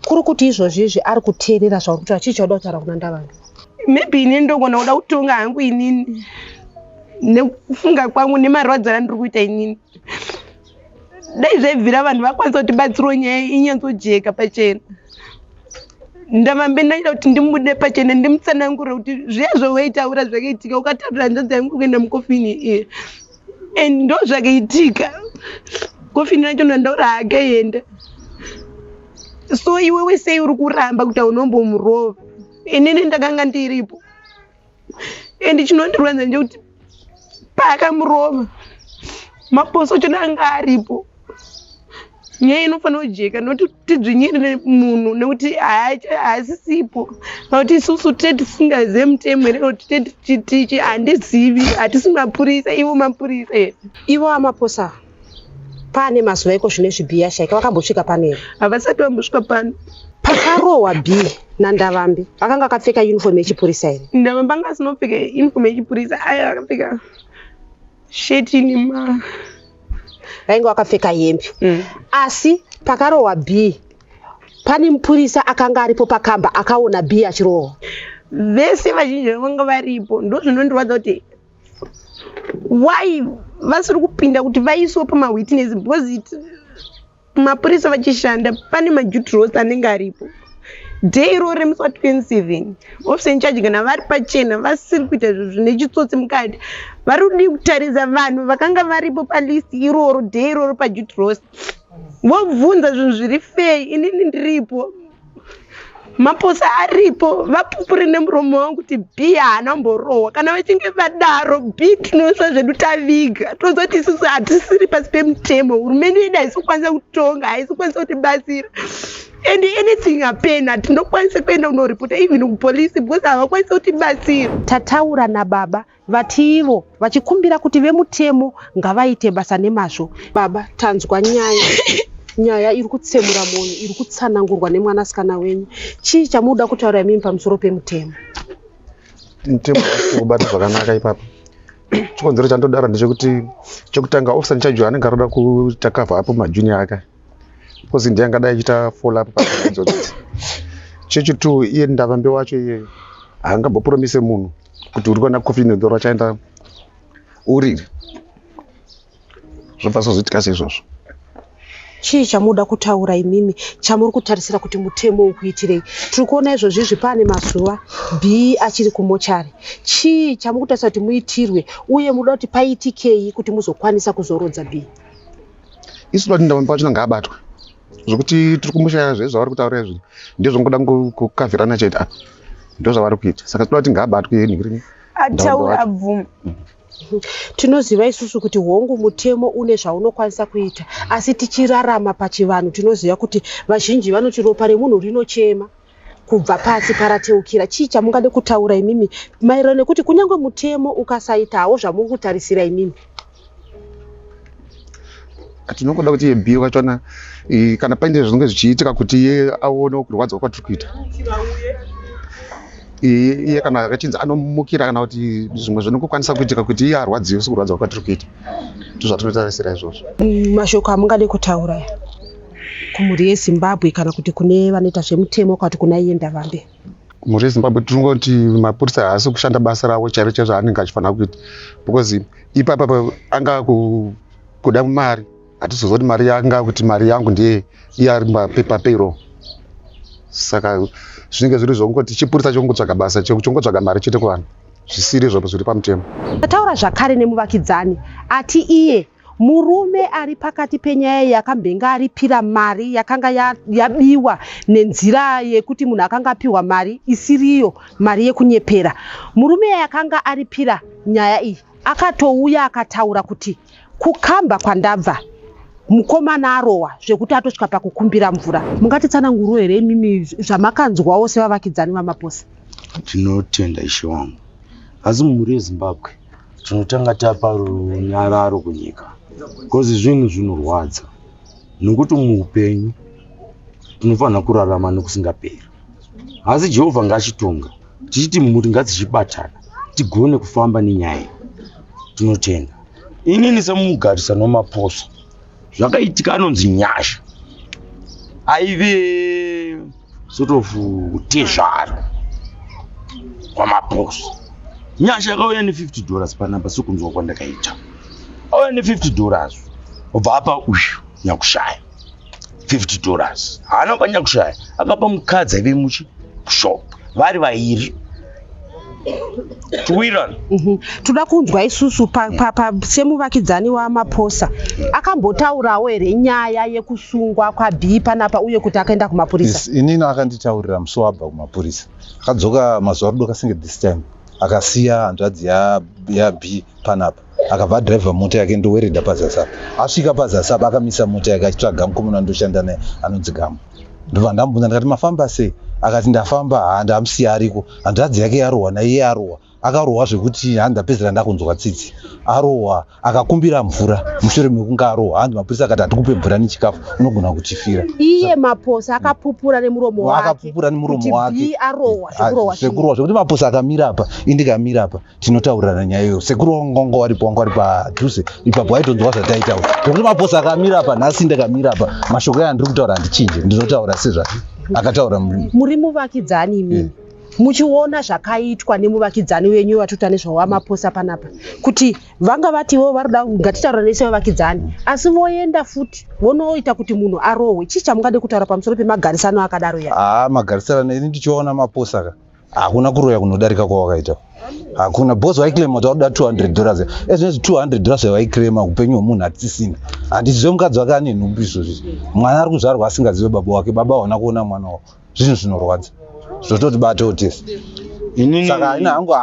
D: Kuri kuti izvozvizvi ari kuteerera zvauri kuti chii chauda kutaura kuna Ndavambe?
A: Maybe ine ndogona kuda kutonga hangu inini nekufunga kwangu nemarwadzano andiri kuita inini. Dai zvaibvira vanhu vakwanisa kutibatsirawo nyaya inyanzojeka pachena. Ndavambe ndaida kuti ndimude pachena ndimutsanangurire kuti zviya zvawaitaura zvakaitika ukataurira njodzi yangu kuenda mukofini and ndo zvakaitika. Kofini racho ndandaura hakaenda. So iwewe sei uri kuramba kuti haunombomurova? Inini ndakanga ndiripo. And chinondirwadza ndechekuti paakamurova maposo chona anga aripo. Nyaya inofanira kujeka nokuti tidzvinyirire munhu nekuti haasisipo. Nokuti isusu tisingazive mutemo here kuti tichi handizivi hatisi mapurisa ivo mapurisa here.
D: Ivo amaposa pane mazuva eko zvine zvibhiya shaika vakambosvika pano here?
A: Havasati vambosvika pano.
D: Pakarohwa B naNdavambe vakanga vakapfeka uniform yechipurisa here?
A: Ndavambe anga asinopfeka uniform yechipurisa aya akapfeka sheti nema
D: vainge vakapfeka hembe. Asi pakarohwa B pane mupurisa akanga aripo pakamba akaona B achirohwa.
A: Vese vazhinji vanga varipo. Ndo zvinondirwadza kuti why vasiri kupinda kuti vaiswe pamawitness because mapurisa vachishanda pane maduty roster anenge aripo. Day ro remusi wa27 officer in charge kana vari pachena vasiri kuita zvine chitsotsi mukati. Vari kudi kutarisa vanhu vakanga varipo palist iroro day iroro paduty roster. Vobvunza zvinhu zviri fei inini ndiripo. Maposa aripo vapupure nemuromo wangu kuti B haana kumborohwa. Kana vachinge vadaro B tinoisa zvedu taviga. Toziva kuti isusu hatisiri pasi pemutemo. Hurumende yedu haisi kukwanisa kutonga, haisi kukwanisa kutibatsira. And anything happen hatinokwanisa kuenda kunoripota even kupolisi because havakwanisa kutibatsira.
D: Tataura nababa vati ivo vachikumbira kuti vemutemo ngavaite basa nemazvo. Baba tanzwa nyaya iri kutsemura moyo iri kutsanangurwa nemwanasikana wenyu. Chii chamuda kutaura imimi pamusoro pemutemo?
E: Mutemo kubata zvakanaka ipapo. Chikonzero chandodaro ndechekuti chokutanga officer in charge anenge aroda kutakavha apo majunior ake. Because ndiye angadai achita follow up padzo. Chechitu iye Ndavambe wacho iye haangambopromise munhu kuti uri kuona kofi nedhora chaenda uriri zvobva sozoitika seizvozvo.
D: chii chamuda kutaura imimi chamuri kutarisira kuti mutemo ukuitirei? Tiri kuona izvozvizvi pane mazuva B achiri kumochari. Chii chamukutarisira kuti muitirwe uye muda kuti paitikei kuti muzokwanisa kuzorodza B?
E: Isu toti ndau pachona ngaabatwe zvokuti tiri kumushaya zvezvavari kutaura izvi ndezvongoda kukavhirana chete apa ndozvavari kuita, saka toda kuti ngaabatwe nhingirini
A: ataura abvuma.
D: Tinoziva isusu kuti hongu mutemo une zvaunokwanisa kuita, asi tichirarama pachivanhu tinoziva kuti vazhinji vanoti ropa remunhu rinochema kubva pasi parateukira. Chii chamungade kutaura imimi maererano nekuti kunyange mutemo ukasaitawo zvamuri kutarisira imimi?
E: Tinongoda kuti iye B wachona kana paine zvinenge zvichiitika kuti iye aone kurwadza kwatiri kuita, iye kana akachinzi anomukira kana kuti zvimwe zvinokwanisa kuitika kuti iye arwadziwe sekurwadza kwatiri kuita, ndozvatinotarisira izvozvo.
D: Mashoko amungade kutaura kumhuri yeZimbabwe kana kuti kune vanoita zvemutemo kwati kuna iye Ndavambe?
E: Kumhuri yeZimbabwe tinongoti mapurisa haasi kushanda basa rawo chairo chaizvo anenge achifanira kuita, because ipapa anga kuda mari, hatizozoti mari yanga kuti mari yangu ndiye iye ari mapepa payroll. Saka zvinenge zviri zvongoti chipurisa chongotsvaga basa chongotsvaga mari chete kuvanhu, zvisiri zvopo zviri pamutemo.
D: Tataura zvakare nemuvakidzani ati iye murume ari pakati penyaya yakambenga aripira mari yakanga yabiwa nenzira yekuti munhu akanga apiwa mari isiriyo, mari yekunyepera. Murume yakanga aripira nyaya iyi akatouya akataura kuti kukamba kwandabva mukomana arowa zvekuti atosvika pakukumbira mvura. Mungatitsanangurire here imimi zvamakanzwawo sevavakidzani vamaposa?
F: Tinotenda ishe wangu, asi mumhuri yeZimbabwe tinotanga tapa runyararo kunyika, kozi zvinhu zvinorwadza nekuti muupenyu tinofanira kurarama nekusingaperi. Asi Jehovha ngachitonga tichiti mhuri ngadzichibatana tigone kufamba nenyaya. Tinotenda inini semugarisano wamaposa zvakaitika anonzi nyasha aive sort of tezvaro kwamaposa. Nyasha akauya $50 panapa sekunzwa kwandakaita, auya $50 obva apa uyu Nyakushaya $50 haana pa Nyakushaya akapa mukadzi aive muchishop vari vairi tuwirana.
D: Toda kunzwa isusu semuvakidzani wamaposa akambotaurawo here nyaya yekusungwa kwaB panapa uye kuti akaenda kumapurisa?
G: Inini akanditaurira musi wabva kumapurisa, akadzoka mazuva rudoka singe this time akasiya hanzvadzi yaB panapa akabva driver mota yake ndowereda paZasapa. Asvika paZasapa akamisa mota yake achitsvaga mukomana andoshanda naye anonzi Gamu. Ndobva ndamubvunza ndikati mafamba sei? Akati ndafamba ndamusiya ariko, hanzvadzi yake yarohwa naiye arohwa, akarohwa zvekuti handapedzera ndakunzwa tsitsi, arohwa akakumbira mvura mushure mekunge arohwa. Handi mapurisa akati atikupe mvura nechikafu unogona kuchifira.
D: Iye maposa akapupura nemuromo wake,
G: akapupura nemuromo wake
D: kuti B arohwa
G: sekurohwa zvekuti maposa akamira apa indikamira apa tinotaurirana nyaya iyoyo. Sekuru wangu waripo padhuze ipapo aitonzwa zvataitaura, zvekuti maposa akamira apa nhasi ndakamira apa mashoko aya ndiri kutaura handichinje, ndinotaura sezvati akataura.
D: Muri muvakidzani imini muchiona zvakaitwa nemuvakidzani wenyu watuta nezvawamaposa panapa kuti vanga vatiwo varida ngatitaura nese vavakidzani asi voenda futi vonoita kuti munhu arohwe. Chii chamungade kutaura pamusoro pemagarisano akadaro ya?
G: Magarisano ini ndichiona maposa hakuna kuroya kunodarika kwawakaita, hakuna. Boss waiclaima kuti wakuda $200 ezvinezvi $200 waiclaima upenyu hwemunhu hatisisina. Handizive mukadzi wake ane nhumbu izvozvi, mwana ari kuzvarwa asingazive baba wake, baba haona kuona mwana wavo, zvinhu zvinorwadza zvototi bate otesi. Saka ina hangu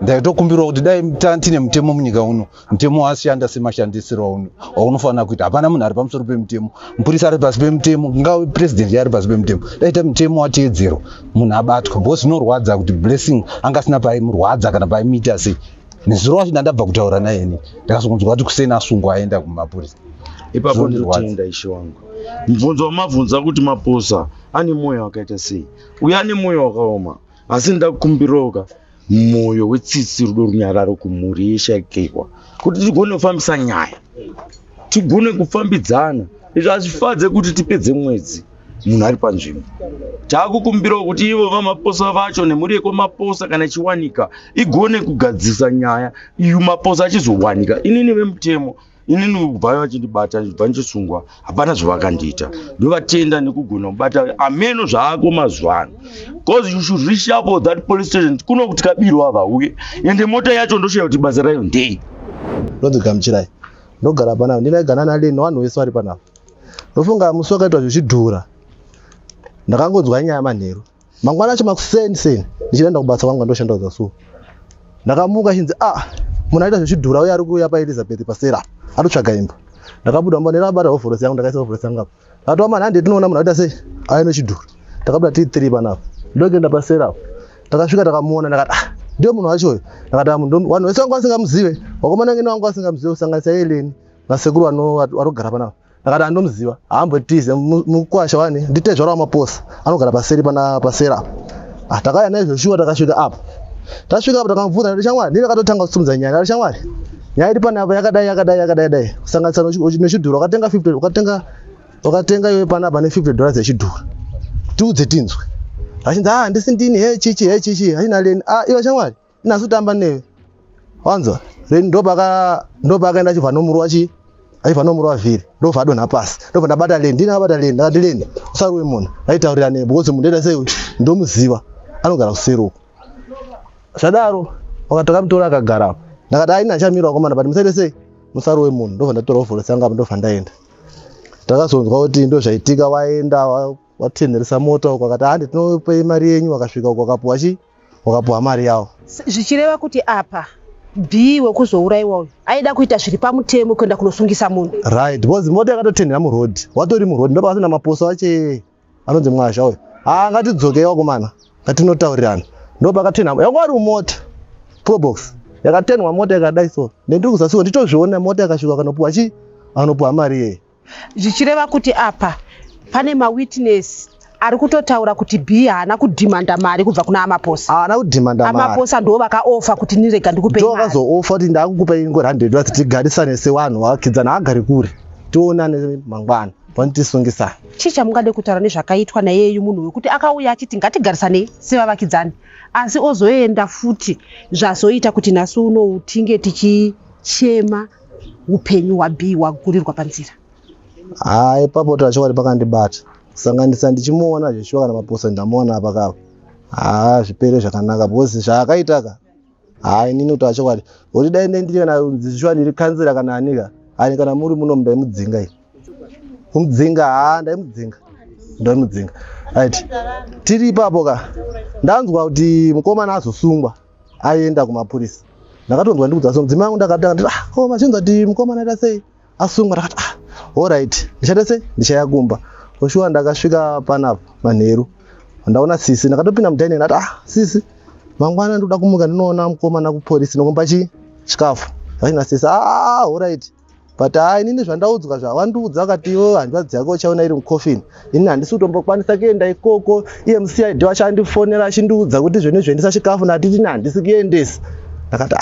G: ndaitokumbirwa kuti dai tine mutemo munyika uno, mutemo washanda semashandisiro waunofanira kuita. Hapana munhu ari pamusoro pemutemo, mupurisa ari pasi pemutemo, ngawe president ari pasi pemutemo. Daita mutemo wateedzerwa munhu abatwa, bosi zvinorwadza kuti Blessing angasina paimurwadza kana paimita sei. Nezuro wacho ndabva kutaura naye ini ndakazokunzwa kuti kusena asungwa aenda kumapurisa.
F: Ipapo ndinotenda ishe wangu, mubvunzo wamabvunza kuti maposa ane mwoyo wakaita sei. Uye ane mwoyo wakaoma, asi ndakukumbiroka mwoyo wetsitsi, rudo, runyararo kumhuri yeshe yakeiwa kuti tigone kufambisa nyaya, tigone kufambidzana. Izvi hazvifadze kuti tipedze mwedzi munhu ari panzvimbo. Taakukumbirawo kuti ivo vamaposa vacho nemureko maposa kana ichiwanika igone kugadzisa nyaya iyo maposa achizowanika. Inini vemutemo, inini kubva vachindibata ndibva ndichisungwa hapana zvavakandiita. Ndovatenda nekugona kubata ameno zvaako mazuva ano. Because you should reach up for that police station kuno kuti kabirwa vauye ende mota yacho ndoshoya kuti basa rayo ndei.
H: Ndodzigamuchirai ndogara panapa ndinaigana naleni vanhu vese vari panapa. Ndofunga musi wakaitwa zvichidhura ndakangodzwa nyaya manheru mangwana acho makuseni ndichienda kubasa kwangu ndoshanda zasuo. Ndakamuka chinzi munhu aita zvichidhura uye ari kuuya paElizabeth pasera anotsvaga imba. Ndakabuda mbonera abata hovhorosi yangu ndakaisa hovhorosi yangu apa. Ndakati mani handi tinoona munhu aita sei aino chidhura. Ndakabuda tiri 3 panapa ndokuenda pasera apo. Ndakasvika ndakamuona ndakati ndio munhu wacho uyu. Ndakati vanhu vese vanga vasingamuzive wakomana ngene vanga vasingamuzive kusanganisa Eleni nasekuru varogara panapa. Ndakati andomuziva haambotize mukwasha wani nditezvara wamaposa anogara paseri pasera. Takauya naizvoshuwa takasvika apa. Tasvika apa takamubvunza ndati shamwari ndini akatotanga kusimudza nyaya ndati shamwari nyaya iri panapa yakadai kusanganisa nechidhura wakatenga $50 wakatenga iwe panapa $50 yechidhura tiudze tinzwe. Achinzi handisi ndini chichi haina Leni iwe shamwari inasu kutamba newe wanzwa Leni ndopakaenda achibva nomurwa vhiri ndobva adonha pasi ndobva ndabata Leni ndinabata Leni ndakati Leni usaruwe munhu aitaurira newe because munhu ndaita sei ndomuziva anogara kuseruko. Zvadaro wakatokamtora akagara apo. Ndakati haina chamira wakomana but musaite sei musaruwe munhu ndobva ndatora hovhorosi yangu apo ndobva ndaenda. Takazonzwa kuti ndo zvaitika waenda watenheresa mota uko akati handi tinope mari yenyu wakasvika uko wakapuwa mari yawo.
D: Zvichireva kuti apa B wekuzouraiwa uyu aida kuita zviri pamutemo kuenda kunosungisa munhu.
H: Right, because mota yakatotenhera muroad. Watori muroad ndo pasina maposa ache anonzi mwasha uyu. Ngatidzokei wakomana ngatinotaurirana. Ndo pakatenha yangu ari mota probox yakatenhwa mota yakadai so ndiri kuzasuwa nditozviona mota yakasvika anopuwa mari yeye.
D: Zvichireva kuti apa pane mawitness ari kutotaura kuti B haana kudhimanda mari kubva kuna amaposa.
H: Haana kudhimanda mari.
D: Amaposa ndo vakaofa kuti nirega ndikupe mari. Ndo
H: vakazofa kuti ndakukupa ingo $100 kuti tigarisane sevanhu vakidzana agari kuri tionane mangwana vantisungisana.
D: Chicha mungade kutaura nezvakaitwa nayeyu munhu wekuti akauya achiti ngatigarisane sevavakidzani asi ozoenda futi zvazoita kuti nhasi uno tinge tichichema upenyu hwaB hwagurirwa panzira.
H: Ipapo tachokwadi pakandibata kusanganisa ndichimuona zveshuwa kana maposa ndamuona apakavo. Zvipere zvakanaka because zvaakaitaka inini kuti achokwadi kuti dai ndiri kana zvishuwa ndiri kanzira kana anika kana muri muno ndaimudzinga iyi kumudzinga ndaimudzinga. Right, tiri ipapo ka ndanzwa kuti mukomana azosungwa aenda kumapurisa. Ndakatonzwa ndikudza so mudzimai wangu ndakati machinzwa kuti mukomana aita sei asungwa. Ndakati alright ndichaita sei ndichayakumba. Oshuwa ndakasvika panapa manheru ndaona sisi ndakatopinda mudhaini ndati sisi mangwana ndoda kumuka ndinoona mukomana kupolisi nokumba chikafu. Achina sisi alright but inini zvandaudzwa zvawandiudza vakati iwo hanzvadzi yako uchaona iri mukofini ini handisi kutombokwanisa kuenda ikoko. EMCID wachandifonera achindiudza kuti zvenezvo ndisa chikafu ndatiti handisi kuendesa. Ndakati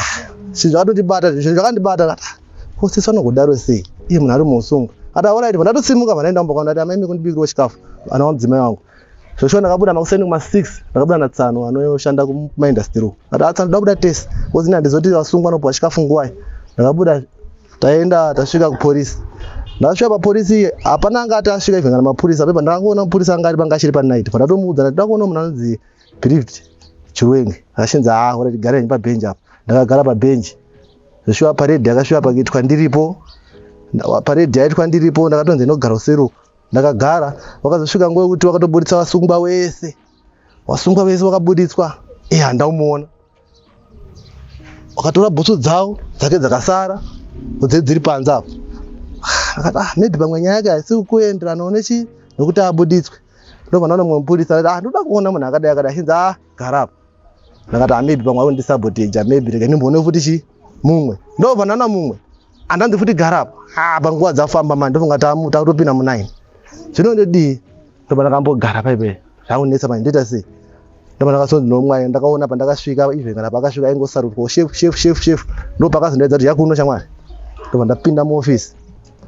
H: zvinhu zvakatondibata zvinhu zvakandibata kati sisi vanogodaro sei iye munhu ari muusungwa. Ati alright ndatosimuka vandaenda mbokwa ndati amaimi kundibikirawo chikafu ana wamudzimai wangu. Zvoshuwa ndakabuda makuseni kuma6 ndakabuda natsano anoshanda kumaindastry. Ati atsano ndabuda tesi because ini handizoti vasungwa anopuwa chikafu nguwai. Ndakabuda taenda tasvika kupolisi. Ndasvika papolisi hapana anga ati asvika even kana mapurisa pepa ndakangoona mapurisa anga ari panga achiri panight. Ndatomuudza ndati ndakuona munhu anonzi Bereaved Chiwengi akashinzi alright garai pabhenji apa. Ndakagara pabhenji. Zvoshuwa parade yakasvika pakuitwa ndiripo. Parade yaitwa ndiripo ndakatonzi ndinogara useruko. Ndakagara wakazosvika nguva yekuti wakatobuditsa vasungwa vese vakabuditswa. Handaumuona wakatora bhutsu dzavo dzake dzakasara dziri panze apo. Ndakati maybe pamwe nyaya yake haisi kuenderana nokuti abuditswe. Ndobva ndaona mumwe mupurisa akati ndoda kuona munhu akadai achinzi gara apo. Ndakati maybe pamwe ari ndisaboteja maybe rega ndimboone futi mumwe. Ndobva ndaona mumwe andanzi futi gara apo. Panguva dzafamba mani ndofunga takutopinda mu9 zvino ndodii. Ndobva ndakambogara paipe zvaunetsa mani ndoita sei. Ndobva ndakasonzi nomwai ndakaona pandakasvika even kana pakasvika aingosarudwa chef ndopakazondaidza kuti yakuno shamwari. Ndobva ndapinda muofisi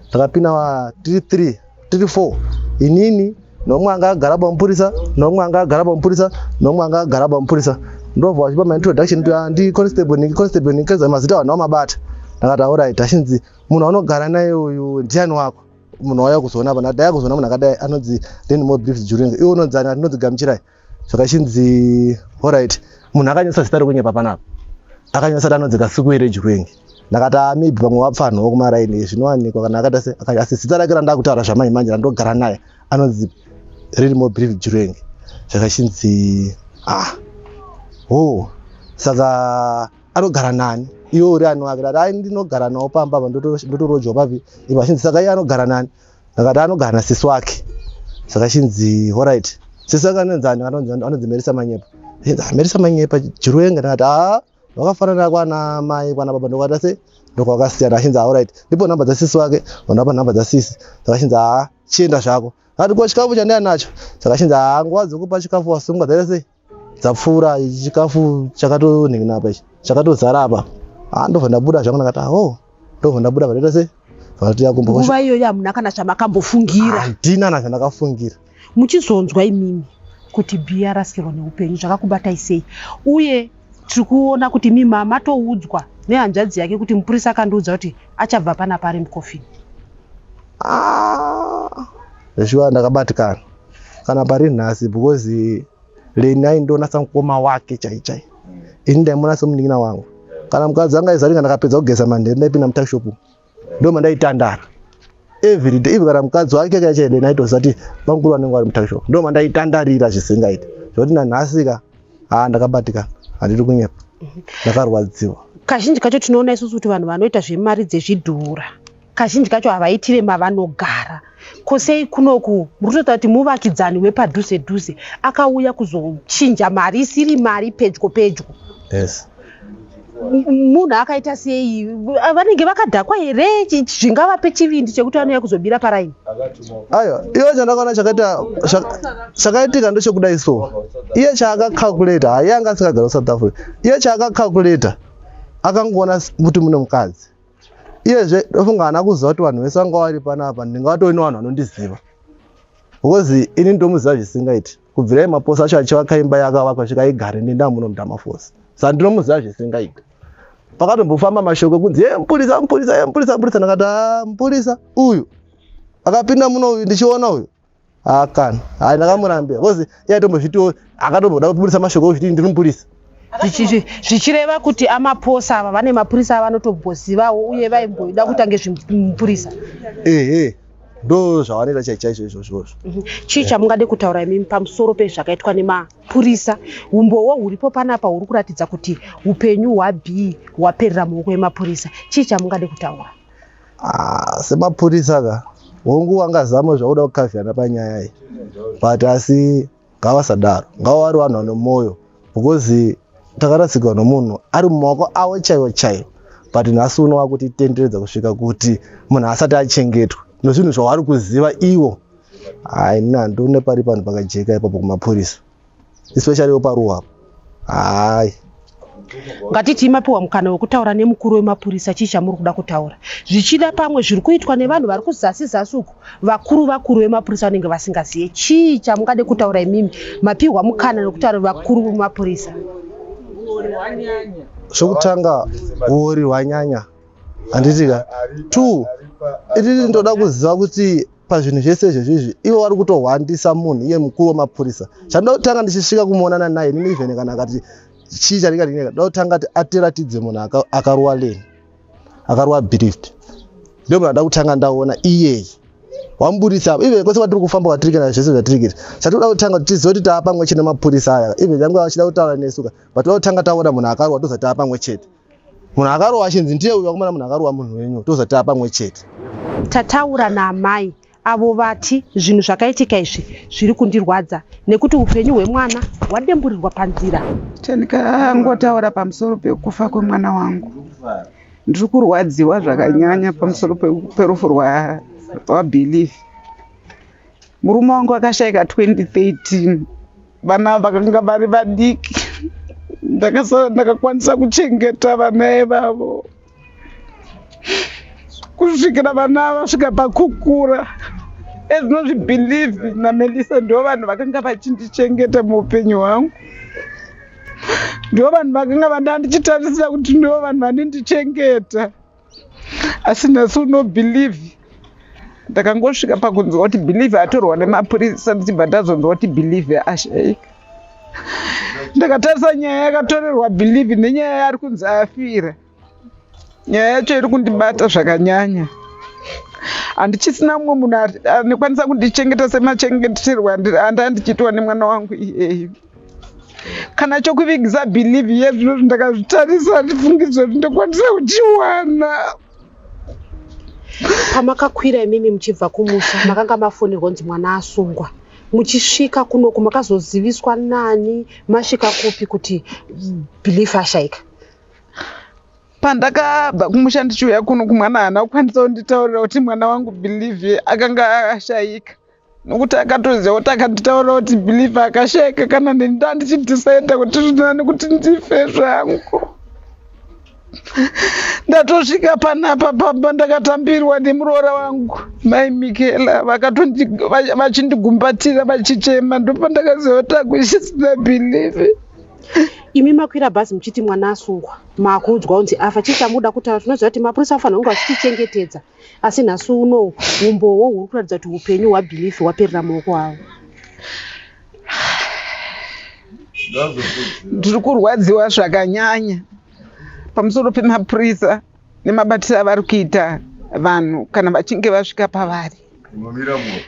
H: ndakapinda tiri 4 inini nomwe anga agara pamupurisa nomwe anga agara pamupurisa nomwe anga agara pamupurisa ndobva vachipa maintroduction ndi constable nikeza mazita vanhu vamabata ndakati alright achinzi munhu anogara naye uyu ndiani wako munhu wauya kuzoona apa ndadai kuzoona munhu akadai anonzi Lenmore Beef Jurenga iwe unonzani atinodzigamuchirai zvakachinzi alright munhu akanyosa zita rekunyepa panapa akanyosa kuti anonzi Kasukuwere Jurenga ndakati maybe pamwe wapfa nhoo kumaraini zvinowanikwa kana akati asi zita rake randakutaura zvamai manje randogara naye anonzi Lenmore Beef Jurenga zvakachinzi saka anogara nani iwe uri ani wake dati ndinogara nawo pamba apa ndotorojwa papi ivo achinzi saka iye anogara nani ndakati anogara nasisi wake saka achinzi alright sisi wake anonzani anonzi Merisa Manyepa Merisa Manyepa Jurenga ndakati vakafanana kwana mai kwana baba ndokati ase ndokwakasiyana achinzi alright ndipo nhamba dzasisi wake vanapa nhamba dzasisi saka achinzi chienda zvako ati ko chikafu chandiya nacho saka achinzi nguva dzekupa chikafu wasungwa dzaita sei dzapfuura chikafu chakatonhingina apa ichi chakatozara apa ndobva ndabuda zvangu ndakati ndobva ndabuda vanoita sei vanoti yakumbo
D: nguva iyoyo hamuna kana zvamakambofungira
H: handina na zvandakafungira
D: muchizonzwa imimi kuti bhiya rasikirwa neupenyu zvakakubatai sei uye tiri kuona kuti mima matoudzwa nehanzvadzi yake kuti mupurisa akandiudza kuti achabva pana pari mukofini
H: zvichiva ndakabatikana kana pari nhasi because Leni aindonatsa mukoma wake chaichai ini ndaimona semunin'ina wangu kana mukadzi angaizaringa ndakapedza kugeza manheru ndaipinda mutakishopu ndo mandaitandara everyday ivi kana mukadzi wake kaichai Leni aitoziva kuti banguru vanenge vari mutakishopu ndo mandaitandarira zvisingaiti zvokuti nanhasika ndakabatikana handiri kunyepa ndakarwadziwa
D: kazhinji kacho tinoona isusu kuti vanhu vanoita zvemari dzezvidhura kazhinji kacho havaitire mavanogara kosei kunoku murutoita kuti muvakidzani wepadhuze dhuze akauya kuzochinja mari isiri mari pedyo pedyo
H: yes
D: munhu akaita sei vanenge vakadhakwa here zvingavape chivindi chekuti vanouya kuzobira paraini
H: aiwa iwe chandakaona chakaitika ndechekudai so iye chaakakalkuleta iye anga asikagara South Africa iye chaakakalkuleta akangoona kuti mune mukadzi iyezve ndofunga hana kuziva kuti vanhu vese vanga vari panapa ndingavatoi nevanhu vanondiziva because ini ndomuziva zvisingaiti kubvira maposa acho achivaka imba yakavakwa svikaigare nendamuno mudhamafosi saka ndinomuziva zvisingaiti pakatombofamba mashoko ekunzi mupurisa ndakati mupurisa uyu akapinda muno uyu ndichiona uyu kana ndakamurambira because iye atombozvitiwo akatomboda kupurisa mashoko ezviti ndiri mupurisa
D: zvichireva kuti amaposa ava vane mapurisa avanotombozivawo uye vaimboida kutange zvimupurisa
H: ndo zvavanoita chaichaizvo izvozvo
D: chii chamungade kutaura imimi pamusoro pezvakaitwa nemapurisa umbowo huripo panapa huri kuratidza kuti upenyu hwabhii hwaperera muoko emapurisa chii chamungade kutaura
H: semapurisa ka hongu angazama zvakuda kukavhyana panyaya iyi but asi ngavasadaro ngava vari vanhu vane mwoyo because takarasikwa nomunhu ari mumaoko avo chaivo chaivo but nhasi unova kuti tenderedza kusvika kuti munhu asati achengetwa nezvinhu zvavari kuziva ivo nini handione pari panhu pakajeka ipapo kumapurisa especially paruwapo
D: ngatiti mapiwa mukana wekutaura nemukuru wemapurisa chii chamuri kuda kutaura zvichida pamwe zviri kuitwa nevanhu vari kuzasi zasi uku vakuru vemapurisa vanenge vasingazive chii chamungade kutaura imimi mapiwa mukana nekutaura vakuru vemapurisa
H: zvokutanga uori hwanyanya handitika 2 ititi ndoda kuziva kuti pazvinhu zvese izvozvizvi ivo vari kutohwandisa munhu iye mukuru wemapurisa chandoda kutanga ndichisvika kumuonana naye nini even kana akati chii charinga doda kutanga kuti atiratidze munhu akaruwa Leni akaruwa Bereaved ndio munhu ada kutanga ndaona iyeye wamburisa ive kwese kwatiri kufamba kwatirikana zvese zvatirikita chatoda kutanga kuti tizive kuti taapamwe chete nemapurisa aya ive changu achida kutaura nesuka but toda kutanga taona munhu akaruwa tozati taapamwe chete munhu akaruwa achinzi ndiye uyu wakumana munhu akaruwa munhu wenyu tozati taapamwe chete
D: tataura naamai avo vati zvinhu zvakaitika izvi zviri kundirwadza nekuti upenyu hwemwana hwademburirwa panzira
C: chandikangotaura pamusoro pekufa kwemwana wangu ndiri kurwadziwa zvakanyanya pamusoro perufu rwaBelieve murume wangu akashayika 2013 vana vakanga vari vadiki ndakakwanisa kuchengeta vana ivavo kusvikira vana vasvika pakukura Ezvinozvibhilivhi naMelisa ndo vanhu vakanga vachindichengeta muupenyu hwangu. Ndo vanhu vakanga vandandichitarisira kuti ndo vanhu vanondichengeta. Asi nhasi unobhilivhi. Ndakangosvika pakunzwa kuti bhilivhi atorwa nemapurisa ndichibva ndazonzwa kuti bhilivhi ashaika. Ndakatarisa nyaya yakatorerwa bhilivhi nenyaya yari kunzi afira. Nyaya yacho iri kundibata zvakanyanya. Handichisina mumwe munhu anokwanisa kundichengeta semachengeterwo andandichitwa nemwana wangu iyeyu. Kana chokuvigisa bhilivhi yezvino ndakazvitarisa ndifungidzwa kuti ndokwanisa kuchiwana.
D: Pamakakwira imimi muchibva kumusha makanga mafonerwa kunzi mwana asungwa. Muchisvika kunoku makazoziviswa nani masvika kupi kuti bhilivhi ashaika?
C: Pandakabva kumusha ndichiuya kuno kumwana haana kukwanisa kunditaurira kuti mwana wangu bhilivhi akanga ashaika. Nokuti akatoziva kuti akanditaurira kuti bhilivhi akashaika kana ndandichidhisaidha kuti zvinani kuti ndife zvangu. Ndatosvika panapa pamba ndakatambirwa nemuroora wangu mai Mikela vachindigumbatira vachichema. Ndopandakaziva kuti akuchisina bhilivhi.
D: Imi makwira bhazi muchiti mwana asungwa makuudzwa kunzi afa chichamuda kutaura tinoziva kuti mapurisa afanira kunge vachitichengetedza. Asi nhasi uno umbowo huri kuratidza kuti upenyu hwabhilivhi hwaperera maoko avo.
C: Ndiri kurwadziwa zvakanyanya pamusoro pemapurisa nemabatiro avari kuita vanhu kana vachinge vasvika pavari.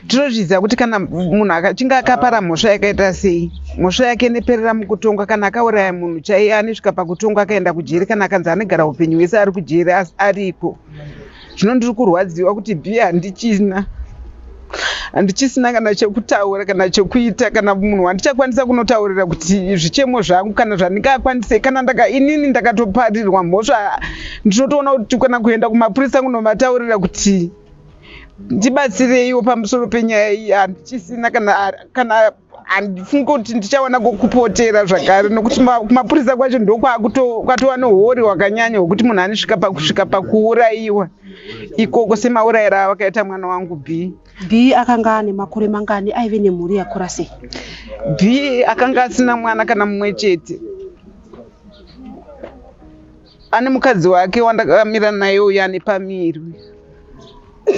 C: Tinozviziva kuti kana munhu achinge akapara mhosva yakaita sei, mhosva yake inoperera mukutongwa. Kana akauraya munhu chaiye anosvika pakutongwa akaenda kujeri, kana akanzi anogara upenyu hwese ari kujeri ariko. Zvino ndiri kurwadziwa kuti bhiya handichisina kana chekutaura kana chekuita, kana munhu wandichakwanisa kunotaurira kuti zvichemo zvangu kana zvandingakwanise. Kana inini ndakatoparirwa mhosva, ndinotoona kuti kana kuenda kumapurisa kunomataurira kuti ndibatsireiwo pamusoro penyaya iyi, handichisina kana handifungi kuti ndichawana kupotera zvakare. Nokuti kumapurisa kwacho ndokwatova nohori hwakanyanya hwokuti munhu anosvika kusvika pakuurayiwa ikoko semaurayiro avakaita mwana wangu B.
D: B akanga ane makore mangani, aive nemhuri yakura sei?
C: B akanga asina mwana kana mumwe chete. Ane mukadzi wake wandakamira naye uyo ane pamiri.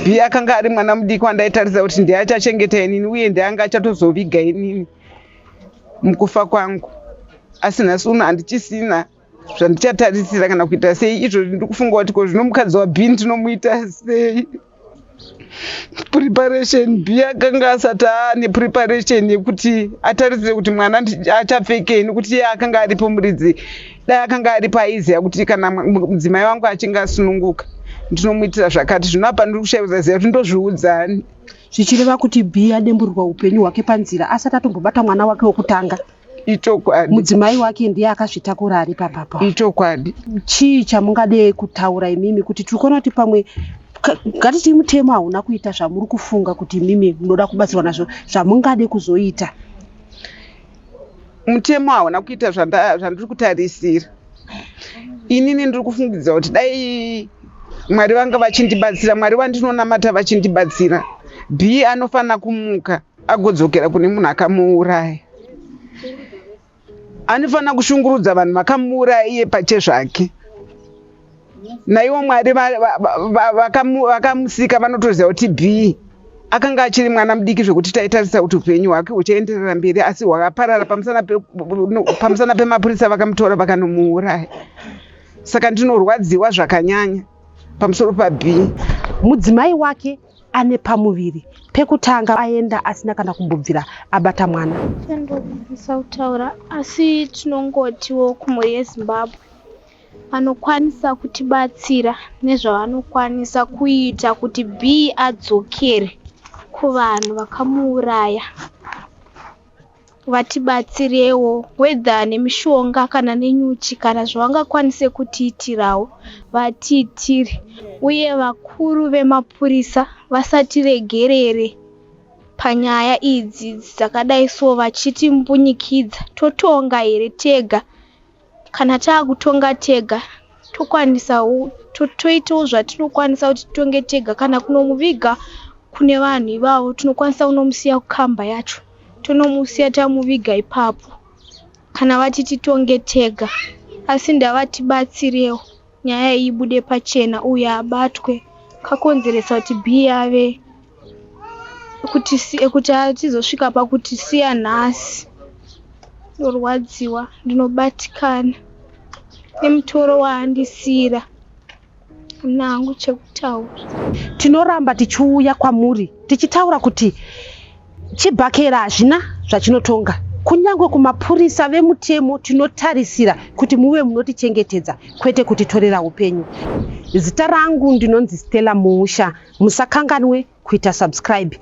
C: B akanga ari mwana mudiki wandaitarisa kuti ndiye achachengeta inini uye ndiye anga achatozoviga inini mukufa kwangu. Asi nhasi uno handichisina zvandichataridzira kana kuita sei. Izvozvo ndiri kufunga kuti ko zvino mukadzi waB ndinomuita sei. Preparation B akanga asati ane preparation yekuti atarisire kuti mwana achapfekei, nokuti iye akanga aripo muridzi. Dai akanga ari paiziya kuti kana mudzimai wangu achinge asununguka ndinomuitira zvakati. Zvino apa ndiri kushayiwa ziya kuti ndozviudzani.
D: Zvichireva kuti B ademburwa upenyu hwake panzira asati atombobata mwana wake wokutanga.
C: Ichokwadi.
D: Mudzimai wake ndiye akazvitakura ari papapa.
C: Ichokwadi.
D: Chii chamungade kutaura imimi kuti tiri kuona kuti pamwe ngatiti mutemo hauna kuita zvamuri kufunga kuti imimi munoda kubatsirwa nazvo zvamungade kuzoita?
C: Mutemo hauna kuita zvandiri kutarisira. Inini ndiri kufungidza kuti dai Mwari vanga vachindibatsira, Mwari wandinonamata vachindibatsira, B anofanira kumuka agodzokera kune munhu akamuuraya. Anofanira kushungurudza vanhu vakamuuraya iye pachezvake. Naivo Mwari vakamusika vanotoziva kuti B akanga achiri mwana mudiki zvekuti taitarisa kuti upenyu hwake huchaenderera mberi, asi hwakaparara pamusana pemapurisa vakamutora vakanomuuraya. Saka ndinorwadziwa zvakanyanya pamusoro paB.
D: Mudzimai wake ane pamuviri pekutanga aenda asina kana kumbobvira abata mwana.
B: Ndokwanisa kutaura, asi tinongotiwo kumhuri yeZimbabwe vanokwanisa kutibatsira nezvavanokwanisa kuita kuti B adzokere kuvanhu vakamuuraya. Vatibatsirewo wedha nemishonga kana nenyuchi kana zvavangakwanise kutiitirawo vatiitire. Uye vakuru vemapurisa vasatiregerere panyaya idzi dzakadai so vachitimbunyikidzwa. Totonga here tega? Kana taakutonga tega tokwanisawo toitawo zvatinokwanisa kuti titonge tega, kana kunomuviga kune vanhu ivavo tinokwanisa kunomusiya kukamba yacho tonomusiya tamuviga ipapo kana vatititonge tega, asi ndavatibatsirewo nyaya ibude pachena uye abatwe kakonzeresa kuti B ave kuti atizosvika pakuti siya nhasi. Ndorwadziwa, ndinobatikana nemutoro waandisira nangu chekutaura.
D: Tinoramba tichiuya kwamuri tichitaura kuti chibhakera hazvina zvachinotonga. Kunyangwe kumapurisa vemutemo tinotarisira kuti muve munotichengetedza kwete kutitorera upenyu. Zita rangu ndinonzi Stella Musha. Musakanganwe kuita subscribe.